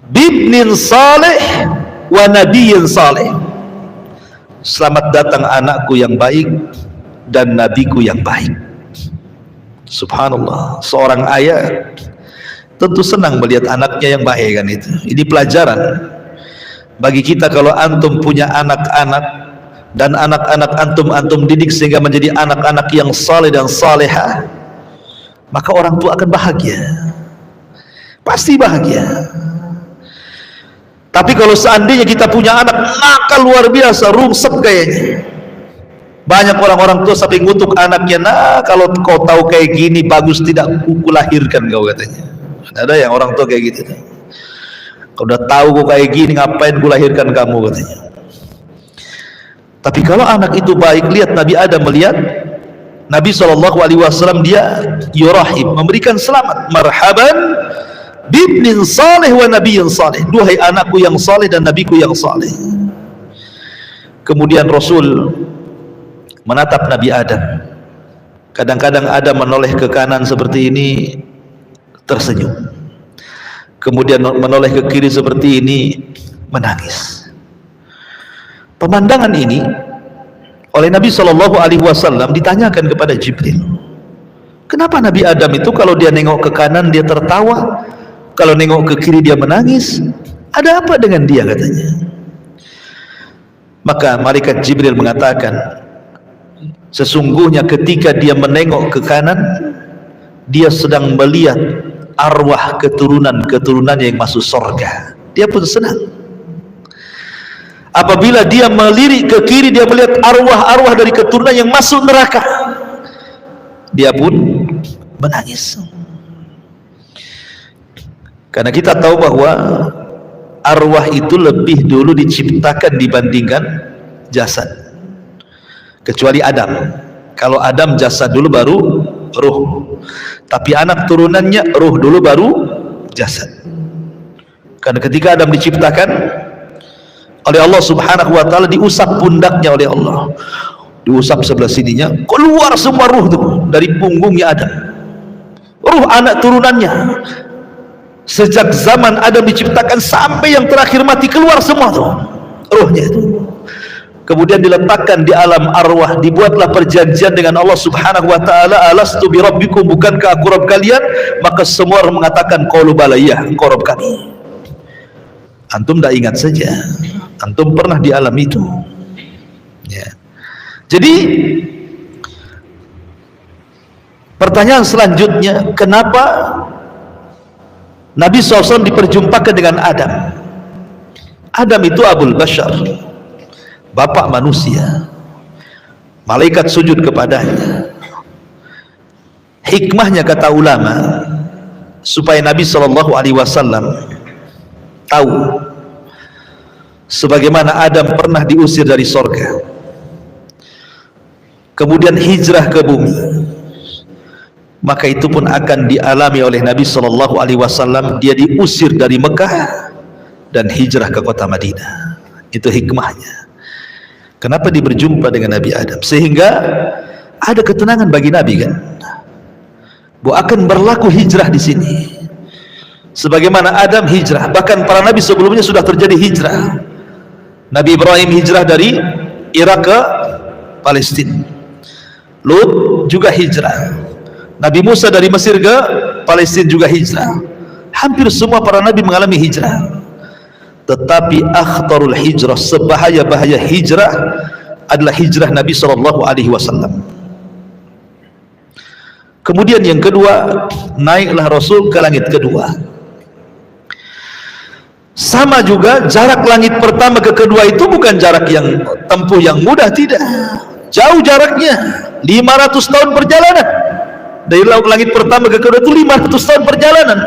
bibnin salih wa nabiyyin salih. Selamat datang anakku yang baik dan nabiku yang baik. Subhanallah, seorang ayah tentu senang melihat anaknya yang baik kan itu. Ini pelajaran bagi kita. Kalau antum punya anak-anak dan anak-anak antum didik sehingga menjadi anak-anak yang saleh dan salehah, maka orang tua akan bahagia, pasti bahagia. Tapi kalau seandainya kita punya anak nakal luar biasa, rungsep kayaknya, banyak orang-orang tua sampai ngutuk anaknya, nah kalau kau tahu kayak gini bagus tidak kulahirkan kau, katanya. Ada yang orang tua kayak gitu, kau udah tahu kau kayak gini ngapain kulahirkan kamu, katanya. Tapi kalau anak itu baik, lihat Nabi Adam, melihat Nabi SAW, dia yurahib, memberikan selamat, marhaban bibnin salih wa nabiyyin salih, duhai anakku yang saleh dan nabiku yang saleh. Kemudian Rasul menatap Nabi Adam. Kadang-kadang Adam menoleh ke kanan seperti ini, tersenyum. Kemudian menoleh ke kiri seperti ini, menangis. Pemandangan ini oleh Nabi SAW ditanyakan kepada Jibril, kenapa Nabi Adam itu kalau dia nengok ke kanan dia tertawa, kalau nengok ke kiri dia menangis, ada apa dengan dia, katanya. Maka malaikat Jibril mengatakan, sesungguhnya ketika dia menengok ke kanan, dia sedang melihat arwah keturunan-keturunannya yang masuk surga. Dia pun senang. Apabila dia melirik ke kiri, dia melihat arwah-arwah dari keturunan yang masuk neraka. dia pun menangis. Karena kita tahu bahwa arwah itu lebih dulu diciptakan dibandingkan jasad, kecuali Adam. Kalau Adam jasad dulu baru ruh, tapi anak turunannya ruh dulu baru jasad. Karena ketika Adam diciptakan oleh Allah Subhanahu wa ta'ala, diusap pundaknya oleh Allah, diusap sebelah sininya, keluar semua ruh itu dari punggungnya Adam, ruh anak turunannya. Sejak zaman Adam diciptakan sampai yang terakhir mati, keluar semua tuh ruhnya itu. Kemudian diletakkan di alam arwah, dibuatlah perjanjian dengan Allah Subhanahu wa ta'ala, alastu bi rabbikum, bukankah aku Rabb kalian? Maka semua orang mengatakan qalu bala, ya engkau Rabb kami. Antum tidak ingat saja, antum pernah di alam itu ya. Jadi pertanyaan selanjutnya, kenapa Nabi SAW diperjumpakan dengan Adam? Adam itu Abul Bashar, bapak manusia, malaikat sujud kepadanya. Hikmahnya kata ulama, supaya Nabi SAW tahu sebagaimana Adam pernah diusir dari sorga, kemudian hijrah ke bumi, maka itu pun akan dialami oleh Nabi SAW. Dia diusir dari Mekah dan hijrah ke kota Madinah. Itu hikmahnya kenapa dia berjumpa dengan Nabi Adam, sehingga ada ketenangan bagi Nabi kan, bahwa akan berlaku hijrah di sini sebagaimana Adam hijrah. Bahkan para nabi sebelumnya sudah terjadi hijrah. Nabi Ibrahim hijrah dari Irak ke Palestina, Lut juga hijrah, Nabi Musa dari Mesir ke Palestina juga hijrah. Hampir semua para nabi mengalami hijrah. Tetapi akhtarul hijrah, sebahaya-bahaya hijrah adalah hijrah Nabi SAW. Kemudian yang kedua, naiklah Rasul ke langit kedua. Sama juga, jarak langit pertama ke kedua itu bukan jarak yang tempuh yang mudah, tidak. Jauh jaraknya, 500 tahun perjalanan. Dari langit pertama ke kedua itu 500 tahun perjalanan.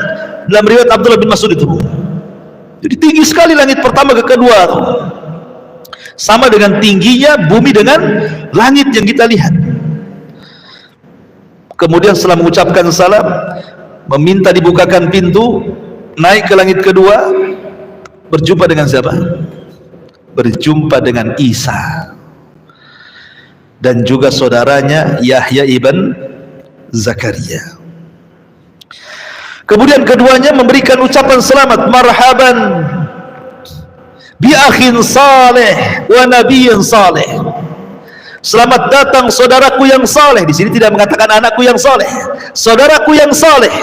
Dalam riwayat Abdullah bin Mas'ud itu. Jadi tinggi sekali langit pertama ke kedua. Sama dengan tingginya bumi dengan langit yang kita lihat. Kemudian setelah mengucapkan salam, meminta dibukakan pintu, naik ke langit kedua, berjumpa dengan siapa? Berjumpa dengan Isa dan juga saudaranya Yahya ibn Zakaria. Kemudian keduanya memberikan ucapan selamat, marhaban bi akhin saleh wa nabiyyin saleh. Selamat datang saudaraku yang saleh. Di sini tidak mengatakan anakku yang saleh, saudaraku yang saleh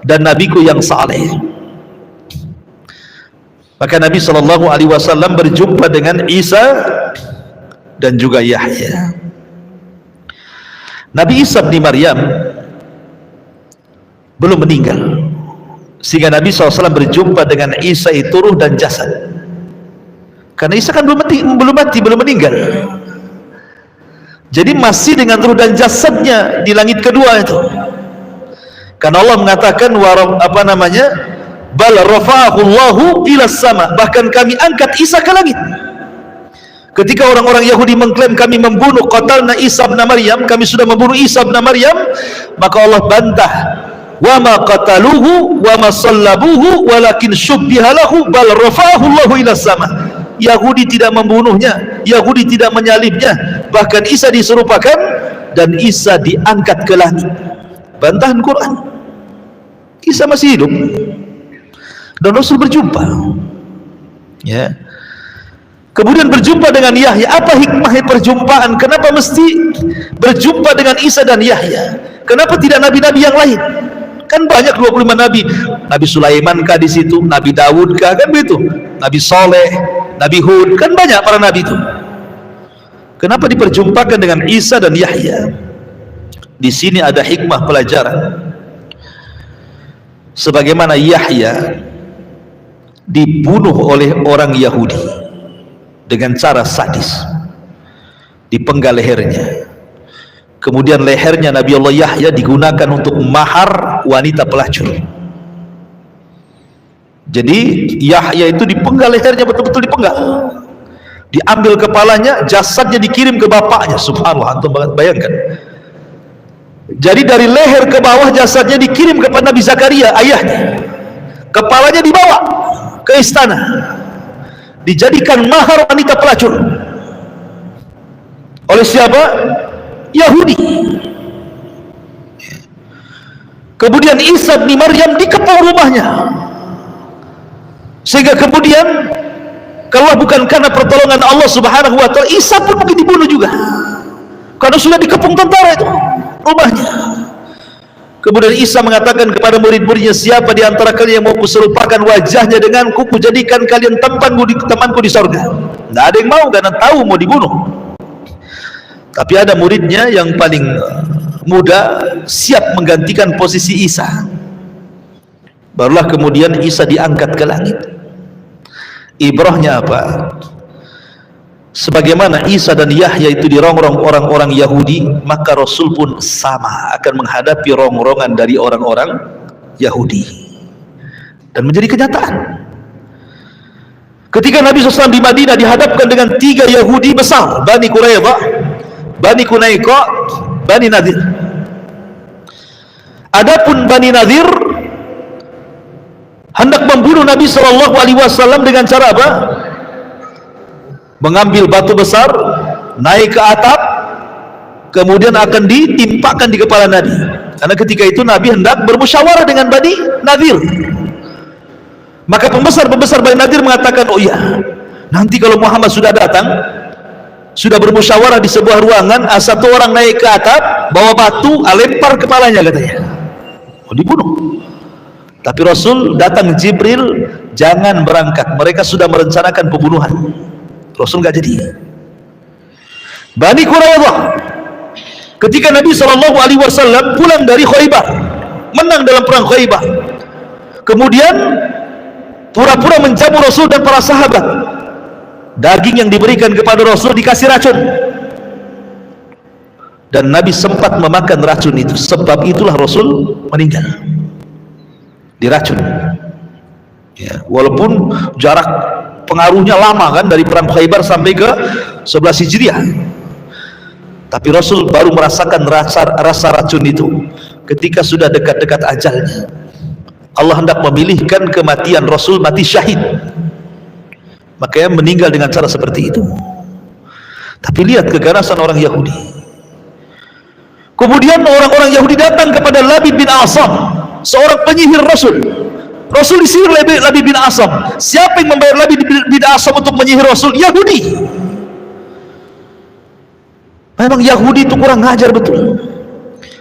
dan nabiku yang saleh. Maka Nabi SAW berjumpa dengan Isa dan juga Yahya. Nabi Isa bin Maryam belum meninggal, sehingga Nabi SAW berjumpa dengan Isa itu ruh dan jasad. Karena Isa kan belum mati, belum meninggal. Jadi masih dengan ruh dan jasadnya di langit kedua itu. Karena Allah mengatakan bal rafa'ahu Allahu ila sama, bahkan kami angkat Isa ke langit. Ketika orang-orang Yahudi mengklaim kami membunuh qatalna Isa bin Maryam, kami sudah membunuh Isa bin Maryam, maka Allah bantah, wa ma qataluhu wa ma sallabuhu walakin syubbiha lahu bal rafa'ahu Allahu ila sama. Yahudi tidak membunuhnya, Yahudi tidak menyalibnya, bahkan Isa diserupakan dan Isa diangkat ke langit. Bantahan Quran. Isa masih hidup dan Rasul berjumpa ya. Kemudian berjumpa dengan Yahya. Apa hikmah perjumpaan? Kenapa mesti berjumpa dengan Isa dan Yahya? Kenapa tidak nabi-nabi yang lain? Kan banyak 25 nabi. Nabi Sulaiman kah di situ, Nabi Daud kah, kan begitu, Nabi Soleh, Nabi Hud, kan banyak para nabi itu. Kenapa diperjumpakan dengan Isa dan Yahya? Di sini ada hikmah pelajaran. Sebagaimana Yahya dibunuh oleh orang Yahudi dengan cara sadis, dipenggal lehernya, Kemudian lehernya Nabi Allah Yahya digunakan untuk mahar wanita pelacur. Jadi Yahya itu dipenggal lehernya, betul-betul dipenggal, diambil kepalanya, jasadnya dikirim ke bapaknya. Subhanallah, antum bayangkan. Jadi dari leher ke bawah jasadnya dikirim kepada Nabi Zakaria, ayahnya. Kepalanya dibawa ke istana, dijadikan mahar wanita pelacur. Oleh siapa? Yahudi. Kemudian Isa bin Maryam dikepung rumahnya, sehingga kemudian kalau bukan karena pertolongan Allah Subhanahu wa taala, Isa pun mungkin dibunuh juga, karena sudah dikepung tentara itu rumahnya. Kemudian Isa mengatakan kepada murid-muridnya, siapa di antara kalian yang mau kuserupakan wajahnya denganku, kujadikan kalian temanku di sorga. Tidak ada yang mau, karena tahu mau dibunuh. Tapi ada muridnya yang paling muda siap menggantikan posisi Isa. Barulah kemudian Isa diangkat ke langit. Ibrahnya apa? Sebagaimana Isa dan Yahya itu dirongrong orang-orang Yahudi, maka Rasul pun sama akan menghadapi rongrongan dari orang-orang Yahudi. Dan menjadi kenyataan. Ketika Nabi SAW di Madinah dihadapkan dengan 3 Yahudi besar, Bani Quraidah, Bani Qunaiqa, Bani Nadir. Adapun Bani Nadir hendak membunuh Nabi SAW dengan cara apa? Mengambil batu besar, naik ke atap, kemudian akan ditimpakan di kepala Nabi. Karena ketika itu Nabi hendak bermusyawarah dengan Bani Nadir. Maka pembesar-pembesar Bani Nadir mengatakan, oh iya, nanti kalau Muhammad sudah datang, sudah bermusyawarah di sebuah ruangan, satu orang naik ke atap, bawa batu, lempar kepalanya, katanya mau dibunuh. Tapi Rasul datang Jibril, jangan berangkat, mereka sudah merencanakan pembunuhan. Rasul nggak jadi. Bani Quraidah, ketika Nabi SAW pulang dari Khaybar, menang dalam perang Khaybar, kemudian pura-pura menjamu Rasul dan para sahabat. Daging yang diberikan kepada Rasul dikasih racun, dan Nabi sempat memakan racun itu. Sebab itulah Rasul meninggal diracun. Ya, walaupun jarak pengaruhnya lama kan, dari perang Khaybar sampai ke 11 Hijriah, tapi Rasul baru merasakan rasa racun itu ketika sudah dekat-dekat ajalnya. Allah hendak memilihkan kematian Rasul, mati syahid, makanya meninggal dengan cara seperti itu. Tapi lihat keganasan orang Yahudi. Kemudian orang-orang Yahudi datang kepada Labid bin Asam, seorang penyihir Rasul. Rasul disihir Labid bin Asam. Siapa yang membayar Labid bin Asam untuk menyihir Rasul? Yahudi. Memang Yahudi itu kurang ngajar betul,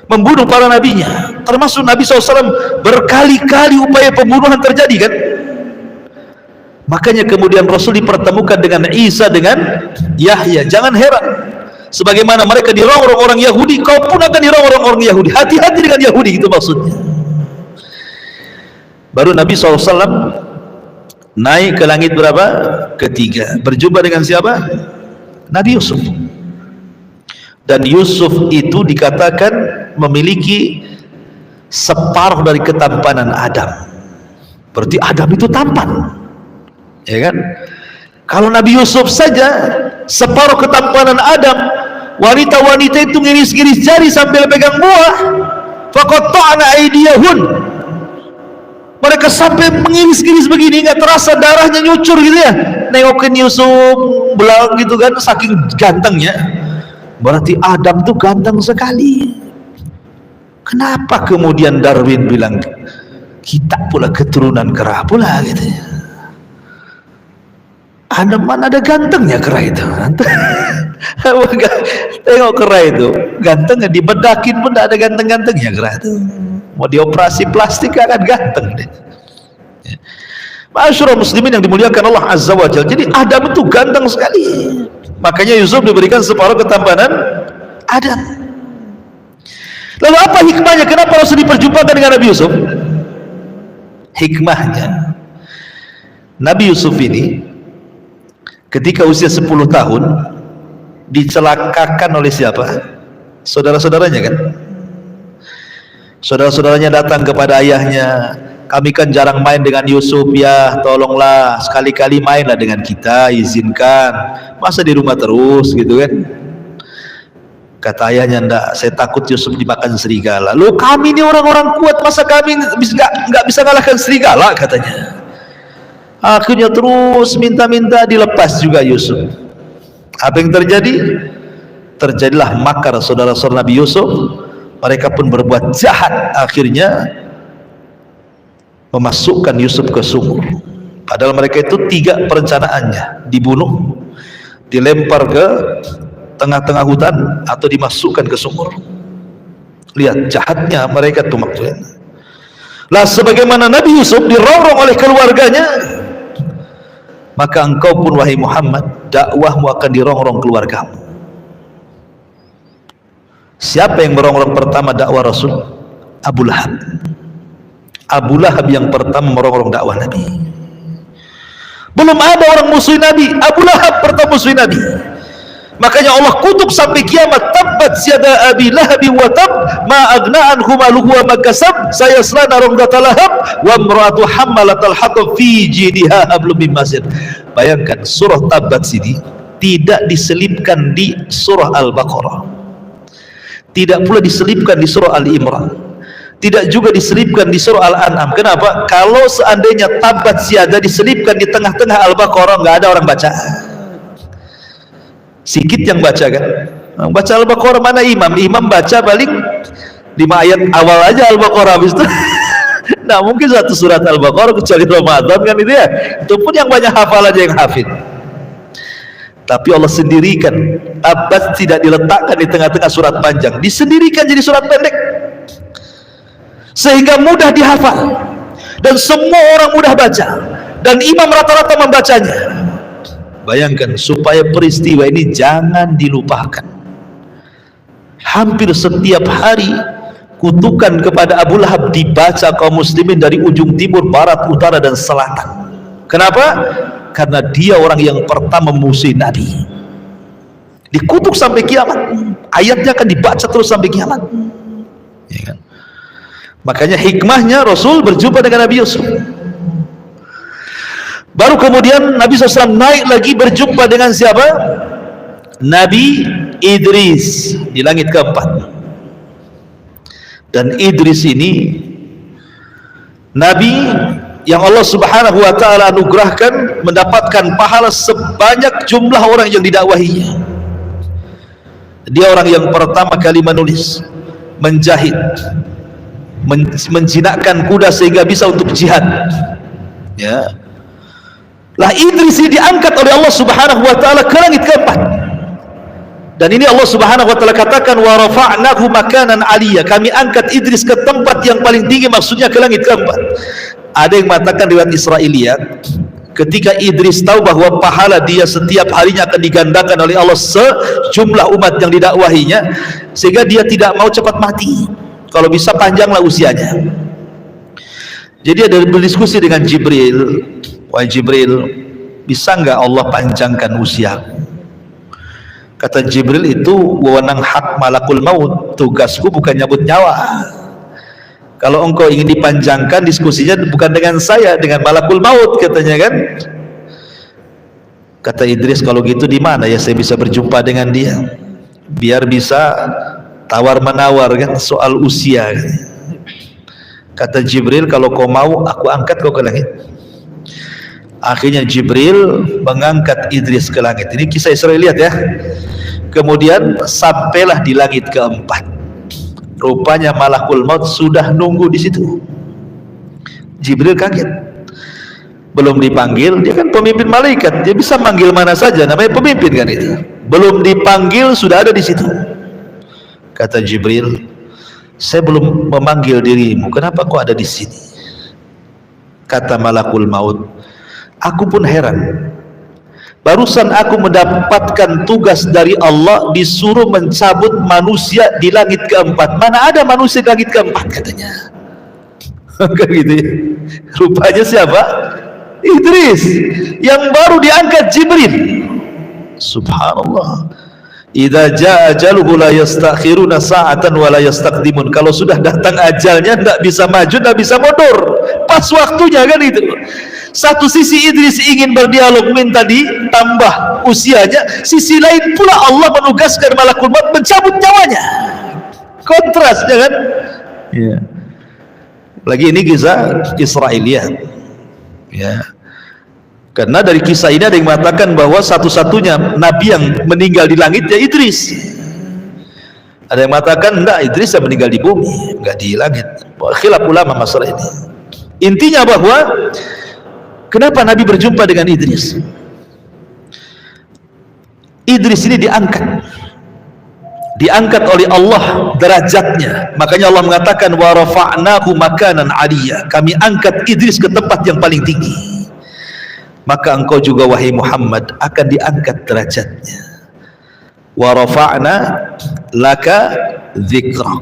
membunuh para nabinya. Termasuk Nabi SAW berkali-kali upaya pembunuhan terjadi kan. Makanya kemudian Rasul dipertemukan dengan Isa dengan Yahya. Jangan heran, sebagaimana mereka dirongrong orang Yahudi, kau pun akan dirongrong orang Yahudi. Hati-hati dengan Yahudi, itu maksudnya. Baru Nabi SAW naik ke langit berapa? Ketiga, berjumpa dengan siapa? Nabi Yusuf. Dan Yusuf itu dikatakan memiliki separuh dari ketampanan Adam. Berarti Adam itu tampan, ya kan? Kalau Nabi Yusuf saja separuh ketampanan Adam, wanita-wanita itu ngiris-ngiris jari sambil pegang buah. Faqatta'na aydiyahun, mereka sampai mengiris-ngiris begini, nggak terasa darahnya nyucur gitu ya. Nengokin Yusuf belang gitu kan, saking gantengnya. Berarti Adam tuh ganteng sekali. Kenapa kemudian Darwin bilang kita pula keturunan kera pula gitu ya? Adam mana ada gantengnya kera itu? Tengok kera itu gantengnya, dibedakin pun tidak ada ganteng-gantengnya kera itu. Mau dioperasi plastik akan ganteng deh. Masyaallah muslimin yang dimuliakan Allah Azza wa Jalla. Jadi Adam itu ganteng sekali. Makanya Yusuf diberikan separuh ketampanan Adam. Lalu apa hikmahnya? Kenapa Rasul diperjumpakan dengan Nabi Yusuf? Hikmahnya, Nabi Yusuf ini ketika usia 10 tahun dicelakakan oleh siapa? saudara-saudaranya kan. Saudara-saudaranya datang kepada ayahnya, kami kan jarang main dengan Yusuf ya, tolonglah sekali-kali mainlah dengan kita, izinkan, masa di rumah terus gitu kan. Kata ayahnya, enggak, saya takut Yusuf dimakan serigala. Loh, kami ini orang-orang kuat, masa kami nggak bisa kalahkan serigala, katanya. Akhirnya terus minta-minta, dilepas juga Yusuf. Apa yang terjadi? Terjadilah makar saudara-saudara Nabi Yusuf. Mereka pun berbuat jahat, akhirnya memasukkan Yusuf ke sumur. Padahal mereka itu 3 perencanaannya: dibunuh, dilempar ke tengah-tengah hutan, atau dimasukkan ke sumur. Lihat jahatnya mereka tuh maksudnya. Lah sebagaimana Nabi Yusuf dirongrong oleh keluarganya, maka engkau pun wahai Muhammad, dakwahmu akan dirongrong keluargamu. Siapa yang merongrong pertama dakwah Rasul? Abu Lahab. Abu Lahab yang pertama merongrong dakwah Nabi. Belum ada orang musuh Nabi, Abu Lahab pertama musuh Nabi. Makanya Allah kutuk sampai kiamat, tabbat yada abi lahabi wa tab ma agna anhu maluhu wa ma kasab sayasla naran dzata lahab wa imra'atu hammalatal hatab fi jidha hablum min masad. Bayangkan surah Tabbat sini tidak diselipkan di surah Al-Baqarah, tidak pula diselipkan di surah Al-Imran, tidak juga diselipkan di surah Al-An'am. Kenapa? Kalau seandainya Tabbat siada diselipkan di tengah-tengah Al-Baqarah, nggak ada orang baca. Sikit yang baca kan. Baca Al-Baqarah mana imam? Imam baca balik 5 ayat awal aja Al-Baqarah, habis itu nah mungkin satu surat Al-Baqarah kecuali Ramadan kan itu ya. Itu pun yang banyak hafal aja yang hafid. Tapi Allah sendirikan Tabbat tidak diletakkan di tengah-tengah surat panjang, disendirikan jadi surat pendek sehingga mudah dihafal dan semua orang mudah baca dan imam rata-rata membacanya. Bayangkan, supaya peristiwa ini jangan dilupakan, hampir setiap hari kutukan kepada Abu Lahab dibaca kaum muslimin dari ujung timur, barat, utara, dan selatan. Kenapa? Karena dia orang yang pertama memusuhi Nabi. Dikutuk sampai kiamat, ayatnya akan dibaca terus sampai kiamat ya kan? Makanya hikmahnya Rasul berjumpa dengan Nabi Yusuf. Baru kemudian Nabi SAW naik lagi berjumpa dengan siapa? Nabi Idris di langit keempat. Dan Idris ini Nabi yang Allah Subhanahu wa ta'ala anugerahkan mendapatkan pahala sebanyak jumlah orang yang didakwahinya. Dia orang yang pertama kali menulis, menjahit, menjinakkan kuda sehingga bisa untuk jihad ya. Lah Idris ini diangkat oleh Allah Subhanahu wa ta'ala ke langit keempat. Dan ini Allah Subhanahu wa ta'ala katakan wa rafa'nahu makanan aliyya, kami angkat Idris ke tempat yang paling tinggi, maksudnya ke langit keempat. Ada yang mengatakan riwayat Israiliyat, ketika Idris tahu bahwa pahala dia setiap harinya akan digandakan oleh Allah sejumlah umat yang didakwahinya, sehingga dia tidak mau cepat mati, kalau bisa panjanglah usianya. Jadi ada berdiskusi dengan Jibril, wahai Jibril, bisa nggak Allah panjangkan usia? Kata Jibril, itu wewenang hak malakul maut, tugasku bukan nyabut nyawa. Kalau engkau ingin dipanjangkan, diskusinya bukan dengan saya, dengan malakul maut, katanya kan. Kata Idris, kalau gitu di mana ya saya bisa berjumpa dengan dia, biar bisa tawar menawar kan soal usia. Kata Jibril, kalau kau mau aku angkat kau ke langit. Akhirnya Jibril mengangkat Idris ke langit. Ini kisah Israel, lihat ya. Kemudian sampailah di langit keempat. Rupanya malakul maut sudah nunggu di situ. Jibril kaget, belum dipanggil, dia kan pemimpin malaikat, dia bisa manggil mana saja, namanya pemimpin kan itu. Belum dipanggil sudah ada di situ. Kata Jibril, saya belum memanggil dirimu, kenapa kau ada di sini? Kata malakul maut, aku pun heran. Barusan aku mendapatkan tugas dari Allah, disuruh mencabut manusia di langit keempat. Mana ada manusia di langit keempat, katanya. Kan gitu ya. Rupanya siapa? Idris, yang baru diangkat Jibril. Subhanallah. idza jaa ajaluhu la yastakhiruna sa'atan wa la yastaqdimun. Kalau sudah datang ajalnya tidak bisa maju, tidak bisa mundur, pas waktunya kan itu. Satu sisi Idris ingin berdialog, minta ditambah usianya, sisi lain pula Allah menugaskan malakul maut mencabut nyawanya. Kontrasnya kan ya. Lagi ini kisah Israiliyat ya. Karena dari kisah ini ada yang mengatakan bahwa satu-satunya nabi yang meninggal di langit ya Idris. Ada yang mengatakan enggak, Idris yang meninggal di bumi, enggak di langit. Khilaf ulama masalah ini. Intinya bahwa kenapa Nabi berjumpa dengan Idris? Idris ini diangkat oleh Allah derajatnya. Makanya Allah mengatakan wa rafa'nahu makanan 'aliyya. Kami angkat Idris ke tempat yang paling tinggi. Maka engkau juga wahai Muhammad akan diangkat derajatnya. Wa rafa'na laka dzikra.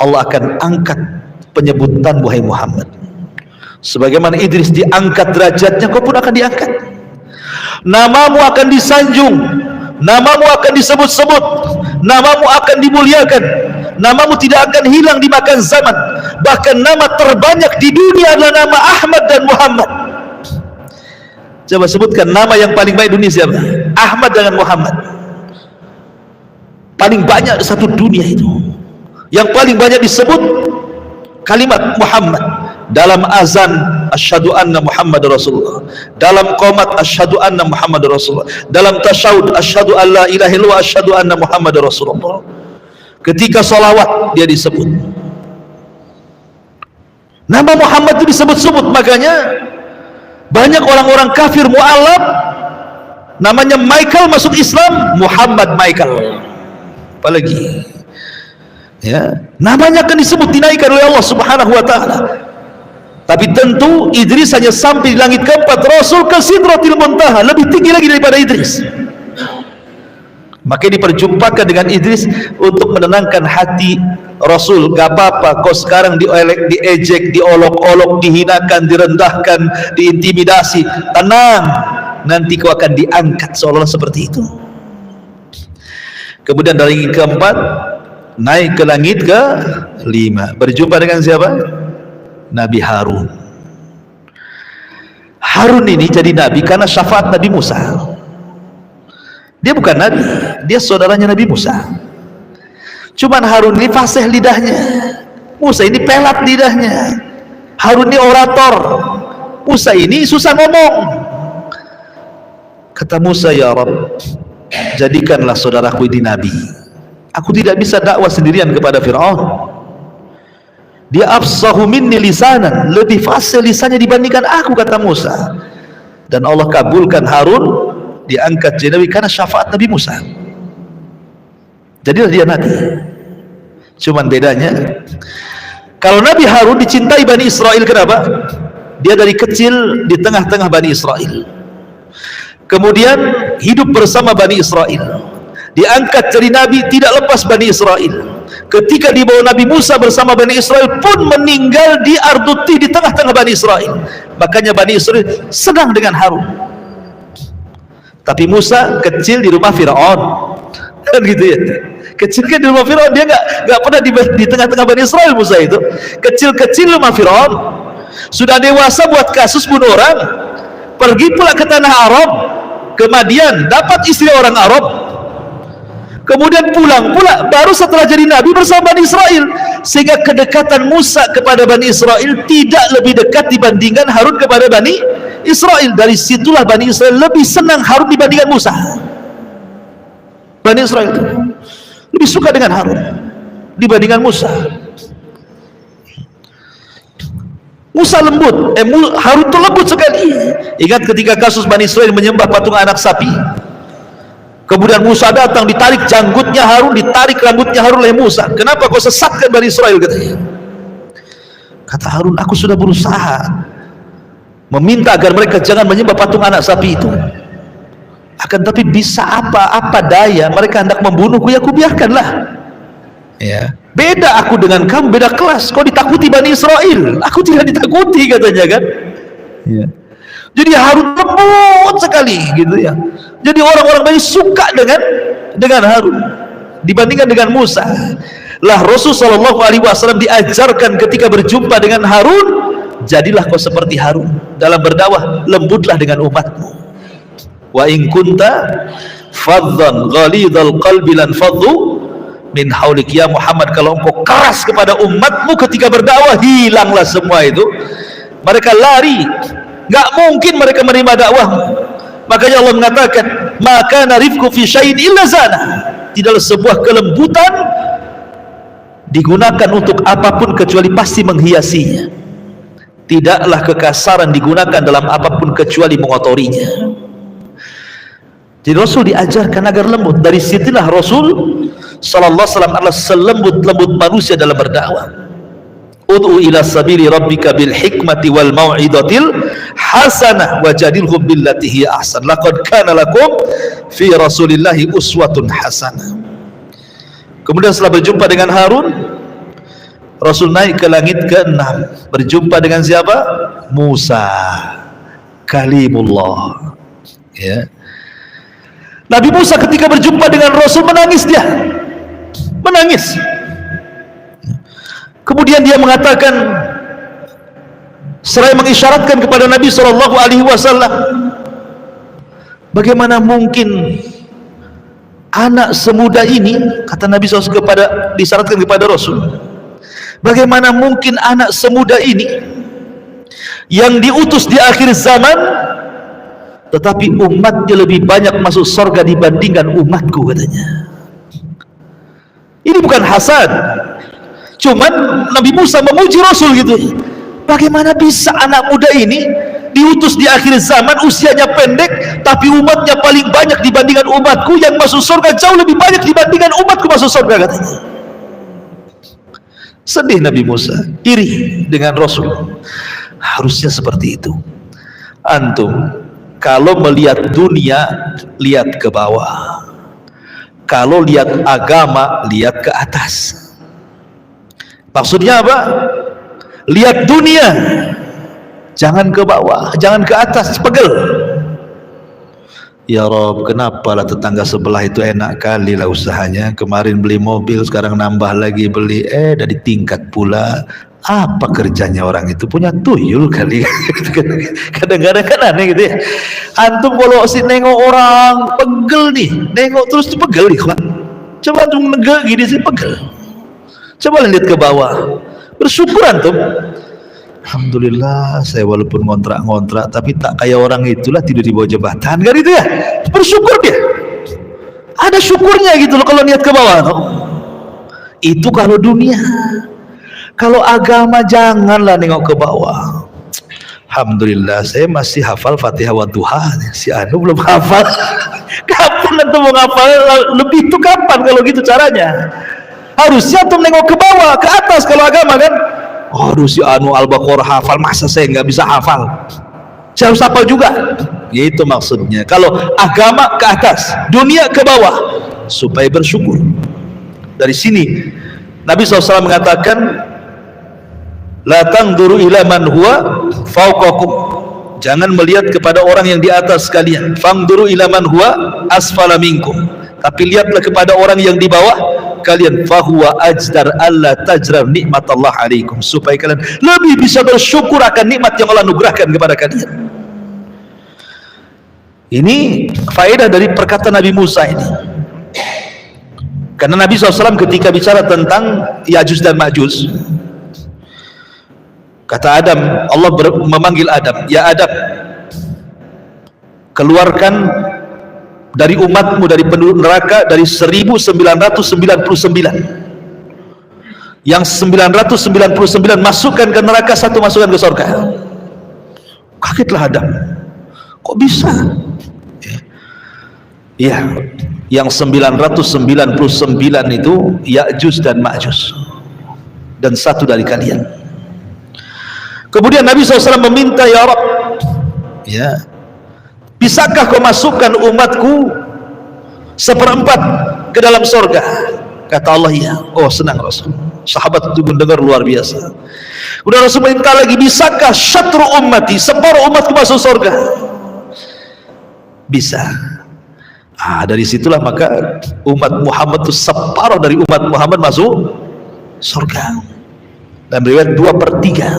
Allah akan angkat penyebutan wahai Muhammad. Sebagaimana Idris diangkat derajatnya, kau pun akan diangkat. Namamu akan disanjung, namamu akan disebut-sebut, namamu akan dimuliakan, namamu tidak akan hilang dimakan zaman. Bahkan nama terbanyak di dunia adalah nama Ahmad dan Muhammad. Coba sebutkan nama yang paling baik dunia siapa? Ahmad dengan Muhammad. Paling banyak satu dunia itu. Yang paling banyak disebut kalimat Muhammad. Dalam azan asyhadu anna Muhammad Rasulullah, dalam qomat asyhadu anna Muhammad Rasulullah, dalam tasyahud asyhadu an la ilaha illallah asyhadu anna Muhammad Rasulullah. Ketika salawat dia disebut nama Muhammad itu disebut-sebut. Makanya banyak orang-orang kafir mu'alaf namanya Michael masuk Islam, Muhammad Michael. Apalagi ya, namanya akan disebut, dinaikkan oleh Allah Subhanahu wa taala. Tapi tentu Idris hanya sampai di langit keempat, Rasul ke Sidratil Muntaha, lebih tinggi lagi daripada Idris. Maka diperjumpakan dengan Idris untuk menenangkan hati Rasul. Gak apa-apa kau sekarang diejek, diolok-olok, dihinakan, direndahkan, diintimidasi. Tenang, nanti kau akan diangkat, seolah-olah seperti itu. Kemudian dari langit keempat naik ke langit ke-5, berjumpa dengan siapa? Nabi Harun. Harun ini jadi nabi karena syafaat Nabi Musa. Dia bukan nabi, dia saudaranya Nabi Musa. Cuman Harun ini fasih lidahnya, Musa ini pelat lidahnya. Harun ini orator, Musa ini susah ngomong. Kata Musa, ya Rabb, jadikanlah saudaraku ini nabi. Aku tidak bisa dakwah sendirian kepada Fir'aun. Dia afsahu minni lisanan, lebih fasih lisannya dibandingkan aku, kata Musa. Dan Allah kabulkan Harun diangkat jadi nabi karena syafaat Nabi Musa. Jadilah dia nabi. Cuman bedanya, kalau Nabi Harun dicintai Bani Israel, kenapa? Dia dari kecil di tengah-tengah Bani Israel, kemudian hidup bersama Bani Israel, diangkat jadi nabi, tidak lepas Bani Israel. Ketika dibawa Nabi Musa bersama Bani Israel pun meninggal di Arduti, di tengah-tengah Bani Israel. Makanya Bani Israel senang dengan Harun. Tapi Musa kecil di rumah Fir'aun, kan gitu ya. Kecil kan di rumah Fir'aun, dia nggak pernah di tengah-tengah Bani Israel. Musa itu kecil-kecil rumah Fir'aun, sudah dewasa buat kasus bunuh orang, pergi pula ke tanah Arab, ke Madian, dapat istri orang Arab. Kemudian pulang pula baru setelah jadi nabi bersama Bani Israel. Sehingga kedekatan Musa kepada Bani Israel tidak lebih dekat dibandingkan Harun kepada Bani Israel. Dari situlah Bani Israel lebih senang Harun dibandingkan Musa. Bani Israel itu lebih suka dengan Harun dibandingkan Musa. Musa lembut, Harun itu lembut sekali. Ingat ketika kasus Bani Israel menyembah patung anak sapi, kemudian Musa datang, ditarik janggutnya Harun, ditarik rambutnya Harun oleh Musa. Kenapa kau sesatkan Bani Israel, katanya. Kata Harun, aku sudah berusaha meminta agar mereka jangan menyembah patung anak sapi itu, akan tapi bisa apa daya, mereka hendak membunuhku, ya aku biarkanlah. Ya, beda aku dengan kamu, beda kelas. Kau ditakuti Bani Israel, aku tidak ditakuti, katanya kan. Ya. Jadi Harun lembut sekali gitu ya. Jadi orang-orang Bani suka dengan Harun dibandingkan dengan Musa. Lah Rasul sallallahu alaihi wasallam diajarkan ketika berjumpa dengan Harun, jadilah kau seperti Harun dalam berdakwah, lembutlah dengan umatmu. Wa in kunta faddan ghalidhal qalbi lan faddu min haulik. Ya Muhammad, kalau engkau keras kepada umatmu ketika berdakwah, hilanglah semua itu. Mereka lari, nggak mungkin mereka menerima dakwahmu. Makanya Allah mengatakan, maka narifku fi syai'in illa zana. Tidaklah sebuah kelembutan digunakan untuk apapun kecuali pasti menghiasinya. Tidaklah kekasaran digunakan dalam apapun kecuali mengotorinya. Jadi Rasul diajarkan agar lembut. Dari situlah Rasul sallallahu alaihi wasallam adalah selembut-lembut manusia dalam berdakwah. Ud'u ila sabili rabbika bil hikmati wal mau'izatil hasanah wajadilhum billati hiya ahsan. Laqad kana lakum fi Rasulillahi uswatun hasanah. Kemudian setelah berjumpa dengan Harun, Rasul naik ke langit ke-6, berjumpa dengan siapa? Musa, kalimullah. Ya. Nabi Musa ketika berjumpa dengan Rasul menangis, dia menangis. Kemudian dia mengatakan, seraya mengisyaratkan kepada Nabi sallallahu alaihi wasallam, bagaimana mungkin anak semuda ini, kata Nabi SAW disyaratkan kepada Rasul, bagaimana mungkin anak semuda ini yang diutus di akhir zaman tetapi umatnya lebih banyak masuk surga dibandingkan umatku, katanya. Ini bukan hasad, cuman Nabi Musa memuji Rasul gitu. Bagaimana bisa anak muda ini diutus di akhir zaman, usianya pendek, tapi umatnya paling banyak dibandingkan umatku yang masuk surga jauh lebih banyak dibandingkan umatku masuk surga, katanya. Sedih Nabi Musa, iri dengan Rasul. Harusnya seperti itu. Antum kalau melihat dunia, lihat ke bawah. Kalau lihat agama, lihat ke atas. Maksudnya apa? Lihat dunia, jangan ke bawah, jangan ke atas, pegel. Ya Rob, kenapa lah tetangga sebelah itu enak kali lah usahanya. Kemarin beli mobil, sekarang nambah lagi beli, dari tingkat pula. Apa kerjanya orang itu? Punya tuyul kali. Kadang-kadang kan aneh gitu ya. Antum kalau nengok orang pegel nih, nengok terus tuh pegel nih, kawan. Coba antum negak gini sih pegel. Coba lihat ke bawah, bersyukur antum. Alhamdulillah saya walaupun ngontrak-ngontrak tapi tak kayak orang itulah tidur di bawah jembatan, kan itu ya. Bersyukur dia, ada syukurnya gitu loh kalau lihat ke bawah no? Itu kalau dunia. Kalau agama janganlah nengok ke bawah. Alhamdulillah saya masih hafal Fatihah wa duha. Si Anu belum hafal. Kapan antum mau hafal lebih itu kapan kalau gitu caranya? Harusnya antum nengok ke bawah, ke atas kalau agama kan. Aduh si Anu Al-Baqarah hafal, masa saya nggak bisa hafal? Saya harus hafal juga. Itu maksudnya. Kalau agama ke atas, dunia ke bawah, supaya bersyukur. Dari sini Nabi SAW mengatakan, la tangduru ila man huwa fawqakum. Jangan melihat kepada orang yang di atas kalian. Fangduru ila man huwa asfala minkum. Tapi lihatlah kepada orang yang di bawah kalian. Fahuwa ajdar alla tajrar nikmatallah alaikum. Supaya kalian lebih bisa bersyukur akan nikmat yang Allah anugerahkan kepada kalian. Ini faedah dari perkataan Nabi Musa ini. Karena Nabi SAW ketika bicara tentang Ya'juj dan Ma'juj, kata Adam, Allah memanggil Adam, ya Adam, keluarkan dari umatmu, dari penduduk neraka, dari 1999. Yang 999 masukkan ke neraka, satu masukkan ke surga. Kagetlah Adam, kok bisa? Ya, yang 999 itu Ya'juj dan Ma'juj, dan satu dari kalian. Kemudian Nabi SAW meminta, ya Rabb, ya, bisakah kau masukkan umatku 1/4 ke dalam surga? Kata Allah, ya. Oh senang Rasul. Sahabat itu mendengar luar biasa. Udah Rasul minta lagi, bisakah syatru ummati, separuh umatku masuk surga? Bisa. Dari situlah maka umat Muhammad itu separuh dari umat Muhammad masuk surga. Dan riwayat 2/3.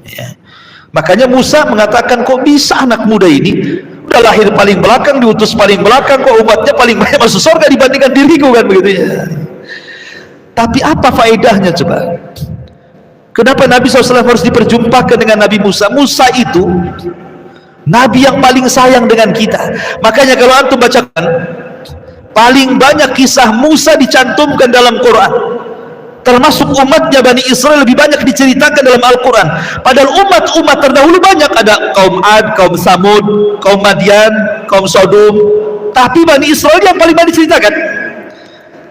Ya. Makanya Musa mengatakan, kok bisa anak muda ini udah lahir paling belakang, diutus paling belakang, kok umatnya paling banyak masuk surga dibandingkan diriku, kan begitu ya. Tapi apa faedahnya coba? Kenapa Nabi SAW harus diperjumpakan dengan Nabi Musa? Musa itu Nabi yang paling sayang dengan kita. Makanya kalau antum bacakan, paling banyak kisah Musa dicantumkan dalam Quran. Termasuk umatnya Bani Israel lebih banyak diceritakan dalam Al-Quran. Padahal umat-umat terdahulu banyak, ada kaum Ad, kaum Samud, kaum Madian, kaum Sodom. Tapi Bani Israel yang paling banyak diceritakan.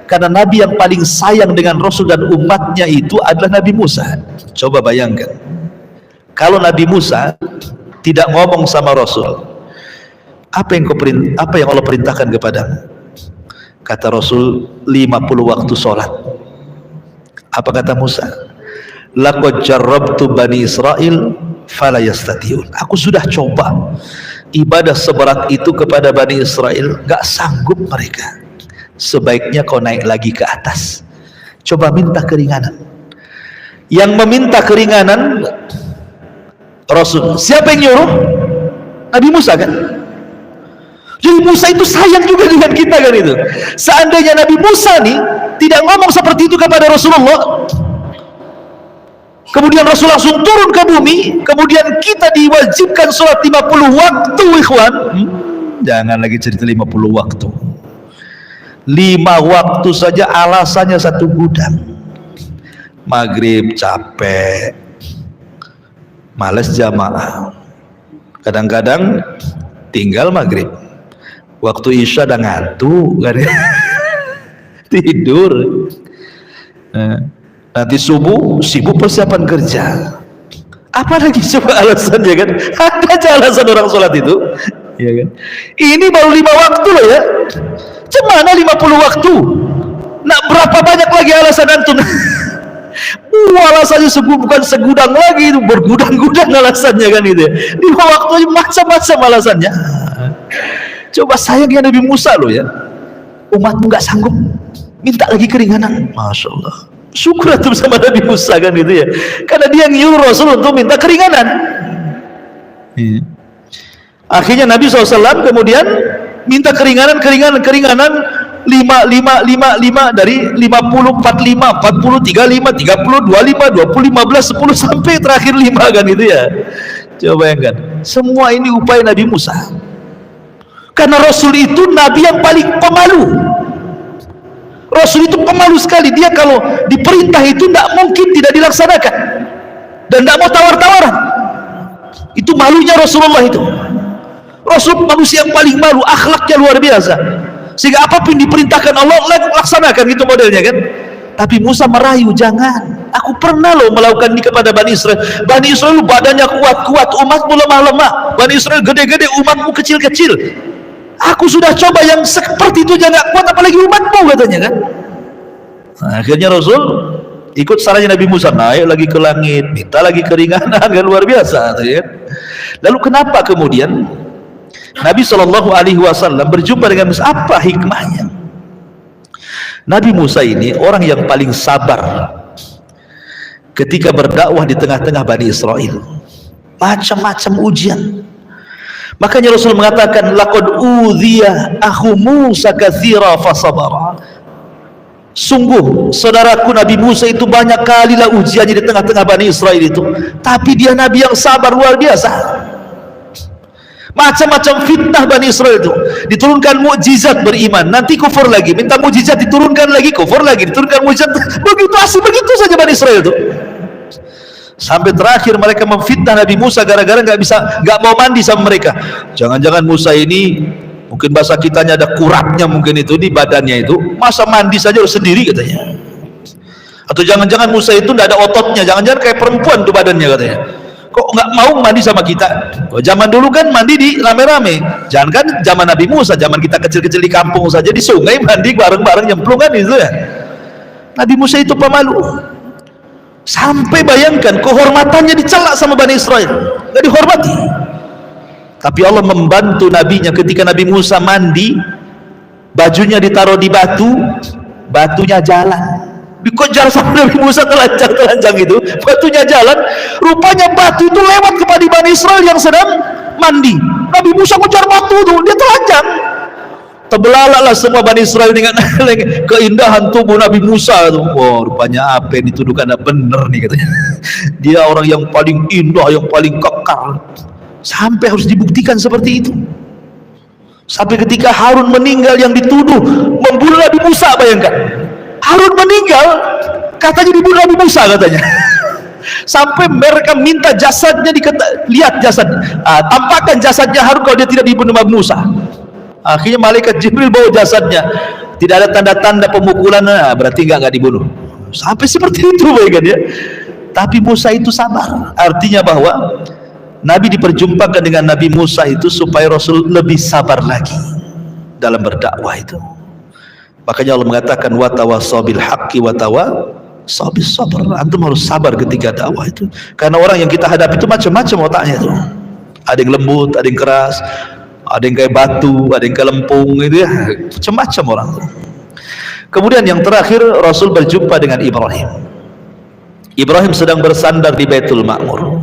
Karena Nabi yang paling sayang dengan Rasul dan umatnya itu adalah Nabi Musa. Coba bayangkan, kalau Nabi Musa tidak ngomong sama Rasul, apa yang Allah perintahkan kepadamu? Kata Rasul, 50 waktu sholat. Apa kata Musa? Laqad jarrabtu Bani Israel fala yastati'un. Aku sudah coba ibadah seberat itu kepada Bani Israel, gak sanggup mereka. Sebaiknya kau naik lagi ke atas, coba minta keringanan. Yang meminta keringanan Rasul. Siapa yang nyuruh? Nabi Musa, kan? Jadi Musa itu sayang juga dengan kita, kan itu. Seandainya Nabi Musa nih tidak ngomong seperti itu kepada Rasulullah, kemudian Rasul langsung turun ke bumi, kemudian kita diwajibkan sholat 50 waktu, ikhwan. Jangan lagi cerita 50 waktu. 5 waktu saja alasannya satu gudang. Maghrib capek, males jamaah, kadang-kadang tinggal maghrib, waktu isya udah ngantuk, kan? Tidur. Nanti subuh sibuk persiapan kerja. Apa lagi coba alasannya, kan? Ada aja alasan orang sholat itu, ya kan? Ini baru 5 waktu loh ya. Cemana 50 waktu? Nah, berapa banyak lagi alasan antum? Alasannya bukan segudang lagi, itu bergudang-gudang alasannya, kan itu. 5 waktu macam-macam alasannya. Coba sayangnya Nabi Musa loh ya. Umatmu nggak sanggup, minta lagi keringanan. Masya Allah. Syukur antum sama Nabi Musa, kan gitu ya. Karena dia nyuruh Rasul untuk minta keringanan. Akhirnya Nabi SAW kemudian minta keringanan 5 dari 50, 45, 40, 35, 30, 25, 20, 15, 10 sampai terakhir 5, kan itu ya. Coba bayangkan, semua ini upaya Nabi Musa. Karena Rasul itu Nabi yang paling pemalu. Rasul itu pemalu sekali. Dia kalau diperintah itu tidak mungkin tidak dilaksanakan dan tidak mau tawar-tawaran. Itu malunya Rasulullah itu. Rasul manusia yang paling malu, akhlaknya luar biasa, sehingga apapun diperintahkan Allah laksanakan, gitu modelnya, kan. Tapi Musa merayu, jangan, aku pernah loh melakukan ini kepada Bani Israel. Bani Israel badannya kuat-kuat, umatmu lemah-lemah. Bani Israel gede-gede, umatmu kecil-kecil. Aku sudah coba yang seperti itu aja nggak kuat, apalagi umatmu, katanya, kan. Nah, akhirnya Rasul ikut sarannya Nabi Musa, naik lagi ke langit, minta lagi keringanan, kan, luar biasa, kan. Lalu kenapa kemudian Nabi SAW berjumpa dengan Musa? Apa hikmahnya? Nabi Musa ini orang yang paling sabar ketika berdakwah di tengah-tengah Bani Israel. Macam-macam ujian. Makanya Rasul mengatakan, laqad udhiya akhu Musa katsira fasabara. Sungguh saudaraku Nabi Musa itu banyak kali lah ujiannya di tengah-tengah Bani Israel itu, tapi dia Nabi yang sabar luar biasa. Macam-macam fitnah Bani Israel itu, diturunkan mukjizat beriman, nanti kufur lagi, minta mukjizat diturunkan lagi, kufur lagi, diturunkan mukjizat, begitu asli, begitu saja Bani Israel itu. Sampai terakhir mereka memfitnah Nabi Musa gara-gara nggak mau mandi sama mereka. Jangan-jangan Musa ini mungkin bahasa kitanya ada kuratnya, mungkin itu di badannya itu, masa mandi saja harus sendiri, katanya. Atau jangan-jangan Musa itu tidak ada ototnya, jangan-jangan kayak perempuan tuh badannya, katanya. Kok nggak mau mandi sama kita? Kok zaman dulu kan mandi di rame-rame, jangan kan zaman Nabi Musa, zaman kita kecil-kecil di kampung saja di sungai mandi bareng-bareng nyemplung, kan itu ya. Nabi Musa itu pemalu, sampai bayangkan kehormatannya dicela sama Bani Israel, nggak dihormati. Tapi Allah membantu nabinya ketika Nabi Musa mandi, bajunya ditaruh di batu, batunya jalan, dikejar sama Nabi Musa telanjang itu, batunya jalan. Rupanya batu itu lewat kepada Bani Israel yang sedang mandi. Nabi Musa kejar batu itu, dia telanjang. Terbelalaklah semua Bani Israel dengan keindahan tubuh Nabi Musa itu. Wah, rupanya apa yang dituduhkan benar nih katanya. Dia orang yang paling indah, yang paling kekal. Sampai harus dibuktikan seperti itu. Sampai ketika Harun meninggal yang dituduh membunuh Nabi Musa, bayangkan. Harun meninggal, katanya dibunuh Nabi Musa katanya. Sampai mereka minta jasadnya, lihat jasad, tampakkan jasadnya Harun kalau dia tidak dibunuh Nabi Musa. Akhirnya malaikat Jibril bawa jasadnya, tidak ada tanda-tanda pemukulan, berarti nggak dibunuh. Sampai seperti itu, bayangkan ya. Tapi Musa itu sabar, artinya bahwa Nabi diperjumpakan dengan Nabi Musa itu supaya Rasul lebih sabar lagi dalam berdakwah itu. Makanya Allah mengatakan watawasaw bil haqqi watawasaw bis sabr. Antum harus sabar ketika dakwah itu, karena orang yang kita hadapi itu macam-macam otaknya itu. Ada yang lembut, ada yang keras, ada yang kayak batu, ada yang kayak lempung, gitu ya, macam-macam orang. Kemudian yang terakhir, Rasul berjumpa dengan Ibrahim. Ibrahim sedang bersandar di Baitul Ma'mur.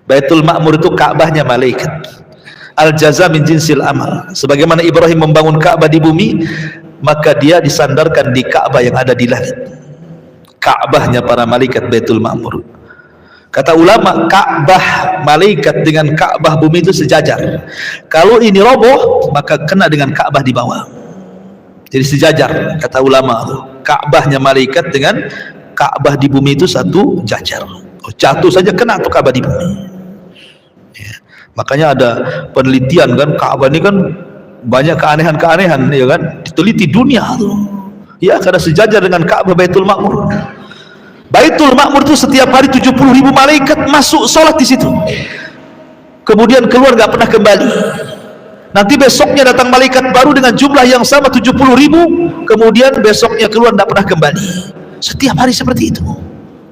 Baitul Ma'mur itu Ka'bahnya malaikat. Al-jaza min jinsil amal. Sebagaimana Ibrahim membangun Ka'bah di bumi, maka dia disandarkan di Ka'bah yang ada di langit. Ka'bahnya para malaikat Baitul Ma'mur. Kata ulama, Ka'bah malaikat dengan Ka'bah bumi itu sejajar. Kalau ini roboh, maka kena dengan Ka'bah di bawah. Jadi sejajar, kata ulama. Ka'bahnya malaikat dengan Ka'bah di bumi itu satu jajar. Jatuh saja kena tuh Ka'bah di bumi. Ya. Makanya ada penelitian kan, Ka'bah ini kan banyak keanehan-keanehan, ya kan, diteliti dunia tuh. Ya, karena sejajar dengan Ka'bah Baitul Ma'mur. Baitul Ma'mur itu setiap hari 70.000 malaikat masuk sholat di situ. Kemudian keluar nggak pernah kembali. Nanti besoknya datang malaikat baru dengan jumlah yang sama 70.000, kemudian besoknya keluar nggak pernah kembali. Setiap hari seperti itu.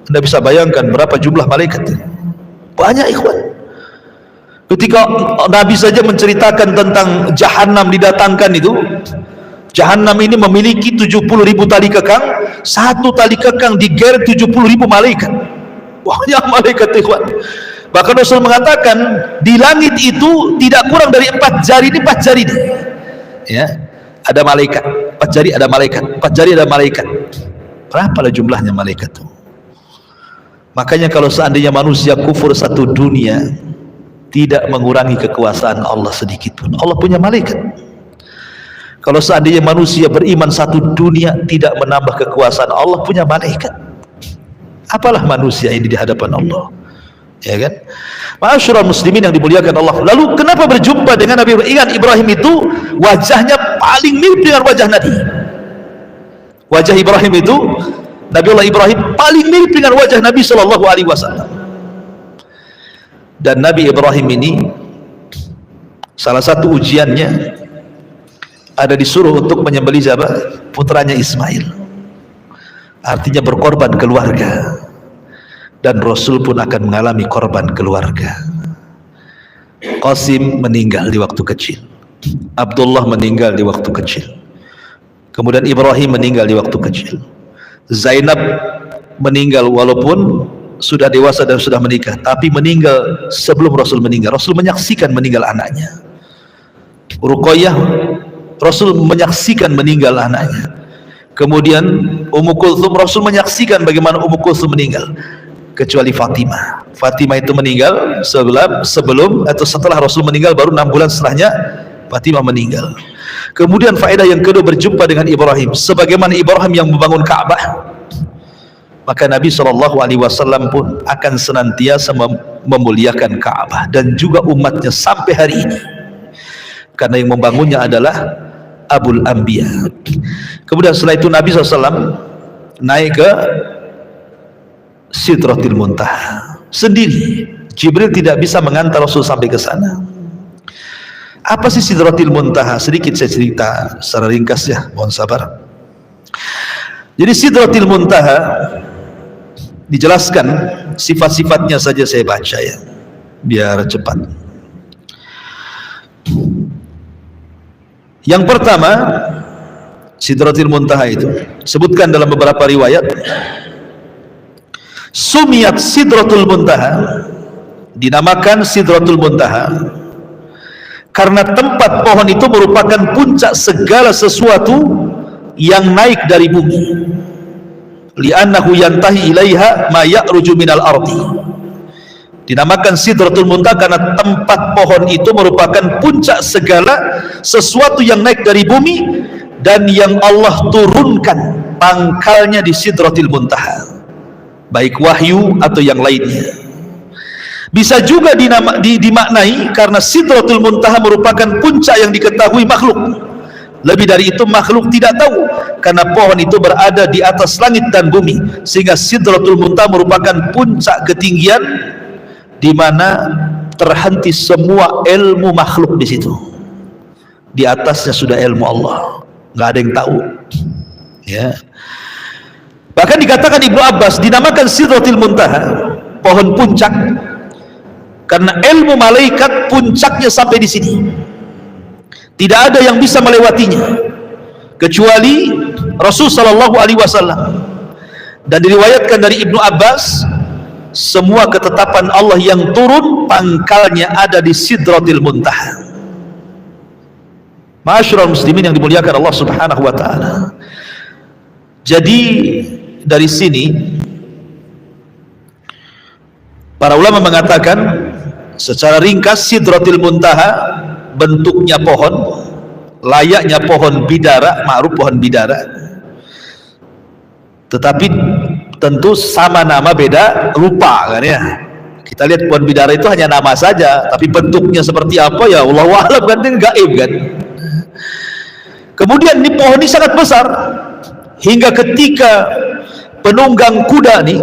Anda bisa bayangkan berapa jumlah malaikat. Banyak, ikhwan. Ketika Nabi saja menceritakan tentang Jahannam didatangkan itu, Jahannam ini memiliki 70.000 tali kekang, satu tali kekang digeret 70.000 malaikat. Banyak malaikat, ikhwan. Bahkan Rasul mengatakan di langit itu tidak kurang dari 4 jari ini, 4 jari ini. Ya, ada malaikat, 4 jari ada malaikat, 4 jari ada malaikat. Berapa jumlahnya malaikat itu? Makanya kalau seandainya manusia kufur satu dunia, tidak mengurangi kekuasaan Allah sedikit pun. Allah punya malaikat. Kalau seandainya manusia beriman satu dunia, tidak menambah kekuasaan Allah, punya malaikat. Apalah manusia ini di hadapan Allah, ya kan? Ma'asyiral muslimin yang dimuliakan Allah. Lalu kenapa berjumpa dengan Nabi Ibrahim itu wajahnya paling mirip dengan wajah Nabi? Wajah Ibrahim itu, Nabiullah Ibrahim paling mirip dengan wajah Nabi Shallallahu Alaihi Wasallam. Dan Nabi Ibrahim ini salah satu ujiannya ada disuruh untuk menyembelih siapa? Putranya Ismail. Artinya berkorban keluarga. Dan Rasul pun akan mengalami korban keluarga. Qasim meninggal di waktu kecil, Abdullah meninggal di waktu kecil, kemudian Ibrahim meninggal di waktu kecil, Zainab meninggal walaupun sudah dewasa dan sudah menikah, tapi meninggal sebelum Rasul meninggal. Rasul menyaksikan meninggal anaknya. Ruqayyah, Rasul menyaksikan meninggal anaknya. Kemudian Ummu Kulthum, Rasul menyaksikan bagaimana Ummu Kulthum meninggal. Kecuali Fatimah. Fatimah itu meninggal sebelum atau setelah Rasul meninggal, baru 6 bulan setelahnya Fatimah meninggal. Kemudian faedah yang kedua, berjumpa dengan Ibrahim. Sebagaimana Ibrahim yang membangun Ka'bah, maka Nabi SAW pun akan senantiasa memuliakan Ka'bah dan juga umatnya sampai hari ini, karena yang membangunnya adalah Abul Anbiya. Kemudian setelah itu Nabi SAW naik ke Sidratil Muntaha sendiri. Jibril tidak bisa mengantar Rasul sampai ke sana. Apa sih Sidratil Muntaha? Sedikit saya cerita secara ringkas ya, mohon sabar. Jadi Sidratil Muntaha dijelaskan sifat-sifatnya saja, saya baca ya biar cepat. Yang pertama, Sidratul Muntaha itu sebutkan dalam beberapa riwayat, sumiyat Sidratul Muntaha, dinamakan Sidratul Muntaha karena tempat pohon itu merupakan puncak segala sesuatu yang naik dari bumi. Li'annahu yantahi ilaiha ma ya'ruju minal ardi. Dinamakan Sidratul Muntaha karena tempat pohon itu merupakan puncak segala sesuatu yang naik dari bumi dan yang Allah turunkan pangkalnya di Sidratul Muntaha, baik wahyu atau yang lainnya. Bisa juga dimaknai karena Sidratul Muntaha merupakan puncak yang diketahui makhluk. Lebih dari itu makhluk tidak tahu, karena pohon itu berada di atas langit dan bumi, sehingga Sidratul Muntaha merupakan puncak ketinggian di mana terhenti semua ilmu makhluk di situ. Di atasnya sudah ilmu Allah, nggak ada yang tahu. Ya. Bahkan dikatakan Ibnu Abbas dinamakan Sidratul Muntaha, pohon puncak, karena ilmu malaikat puncaknya sampai di sini. Tidak ada yang bisa melewatinya kecuali Rasul sallallahu alaihi wasallam. Dan diriwayatkan dari Ibnu Abbas, semua ketetapan Allah yang turun pangkalnya ada di Sidratul Muntaha. Ma'asyiral muslimin yang dimuliakan Allah Subhanahu wa taala. Jadi dari sini para ulama mengatakan secara ringkas, Sidratul Muntaha bentuknya pohon, layaknya pohon bidara, ma'ruf pohon bidara, tetapi tentu sama nama beda rupa kan ya. Kita lihat pohon bidara itu hanya nama saja, tapi bentuknya seperti apa ya Allah wa'alam, kan itu gaib kan. Kemudian ini pohon ini sangat besar, hingga ketika penunggang kuda nih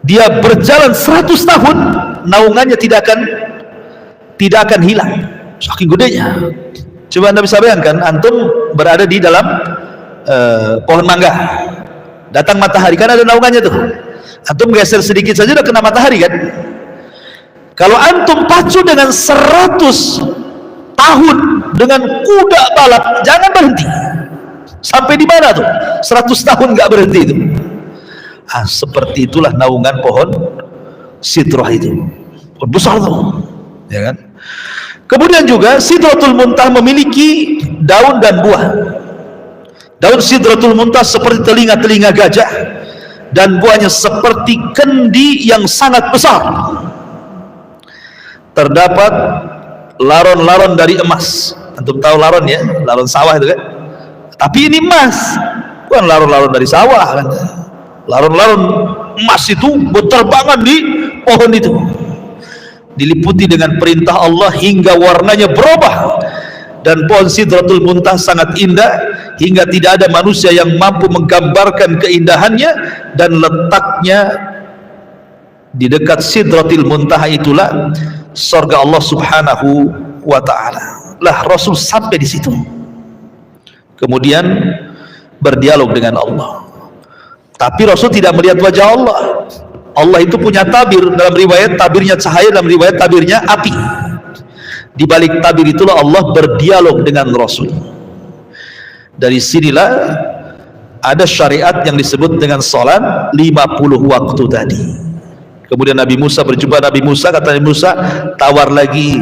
dia berjalan 100 tahun, naungannya tidak akan hilang, saking gedenya. Coba Anda bisa bayangkan, antum berada di dalam pohon mangga, datang matahari, kan ada naungannya tuh, antum geser sedikit saja udah kena matahari kan. Kalau antum pacu dengan 100 tahun dengan kuda balap, jangan berhenti. Sampai di mana tuh? 100 tahun nggak berhenti itu. Seperti itulah naungan pohon Sidrah itu, pohon besar tuh, ya kan. Kemudian juga Sidratul Muntaha memiliki daun dan buah. Daun Sidratul Muntaha seperti telinga-telinga gajah, dan buahnya seperti kendi yang sangat besar. Terdapat laron-laron dari emas. Antum tahu laron ya, laron sawah itu kan. Tapi ini emas, bukan laron-laron dari sawah kan. Laron-laron emas itu berterbangan di pohon itu, diliputi dengan perintah Allah hingga warnanya berubah. Dan pohon Sidratul Muntaha sangat indah hingga tidak ada manusia yang mampu menggambarkan keindahannya. Dan letaknya di dekat Sidratul Muntaha itulah surga Allah Subhanahu wa ta'ala. Lah Rasul sampai di situ, kemudian berdialog dengan Allah. Tapi Rasul tidak melihat wajah Allah. Allah itu punya tabir, dalam riwayat tabirnya cahaya, dalam riwayat tabirnya api. Di balik tabir itulah Allah berdialog dengan Rasul. Dari sinilah ada syariat yang disebut dengan salat 50 waktu tadi. Kemudian Nabi Musa berjumpa Nabi Musa, kata Nabi Musa, tawar lagi.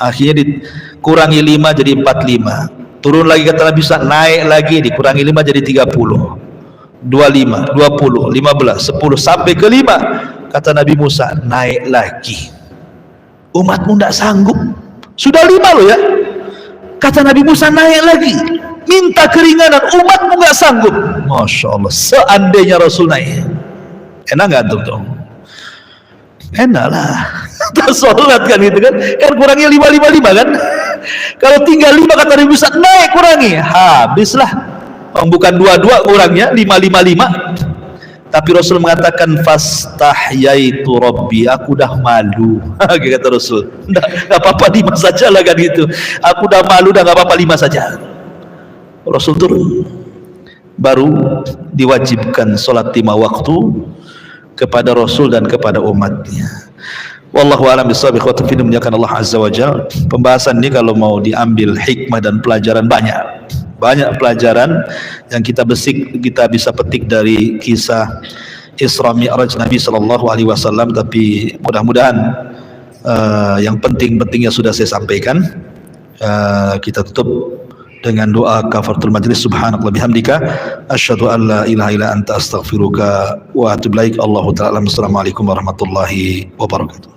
Akhirnya dikurangi 5 jadi 45. Turun lagi kata Nabi Musa, naik lagi, dikurangi 5 jadi 30. 25, 20, 15, 10 sampai ke 5. Kata Nabi Musa, naik lagi. Umatmu tidak sanggup. Sudah 5 loh ya. Kata Nabi Musa, naik lagi. Minta keringanan, umatmu nggak sanggup. Masya Allah, seandainya Rasul naik, enak nggak tuh? Enak lah. Kita sholat kan gitu kan. Kan kurangnya 5 kan. Kalau tinggal 5 kata Nabi Musa, naik kurangi. Habislah. Bukan 22 kurangnya 5. Tapi Rasul mengatakan fastahyaitu rabbi, aku dah malu. Kata Rasul, enggak apa-apa 5 saja lah kan gitu. Aku dah malu, dah enggak apa-apa 5 saja. Rasul turun, baru diwajibkan sholat 5 waktu kepada Rasul dan kepada umatnya. Wallahu a'lam bishawab. Ikhwati fillah muliakan Allah azza wa jalla. Pembahasan ini kalau mau diambil hikmah dan pelajaran banyak pelajaran yang kita bisa petik dari kisah Isra Mi'raj Nabi sallallahu alaihi wasallam, tapi mudah-mudahan yang penting-pentingnya sudah saya sampaikan. Kita tutup dengan doa kafaratul majlis. Subhanakallah bihamdika asyhadu an la ilaha illa anta astaghfiruka wa atubu ilaik. Allahu ta'ala. Assalamualaikum warahmatullahi wabarakatuh.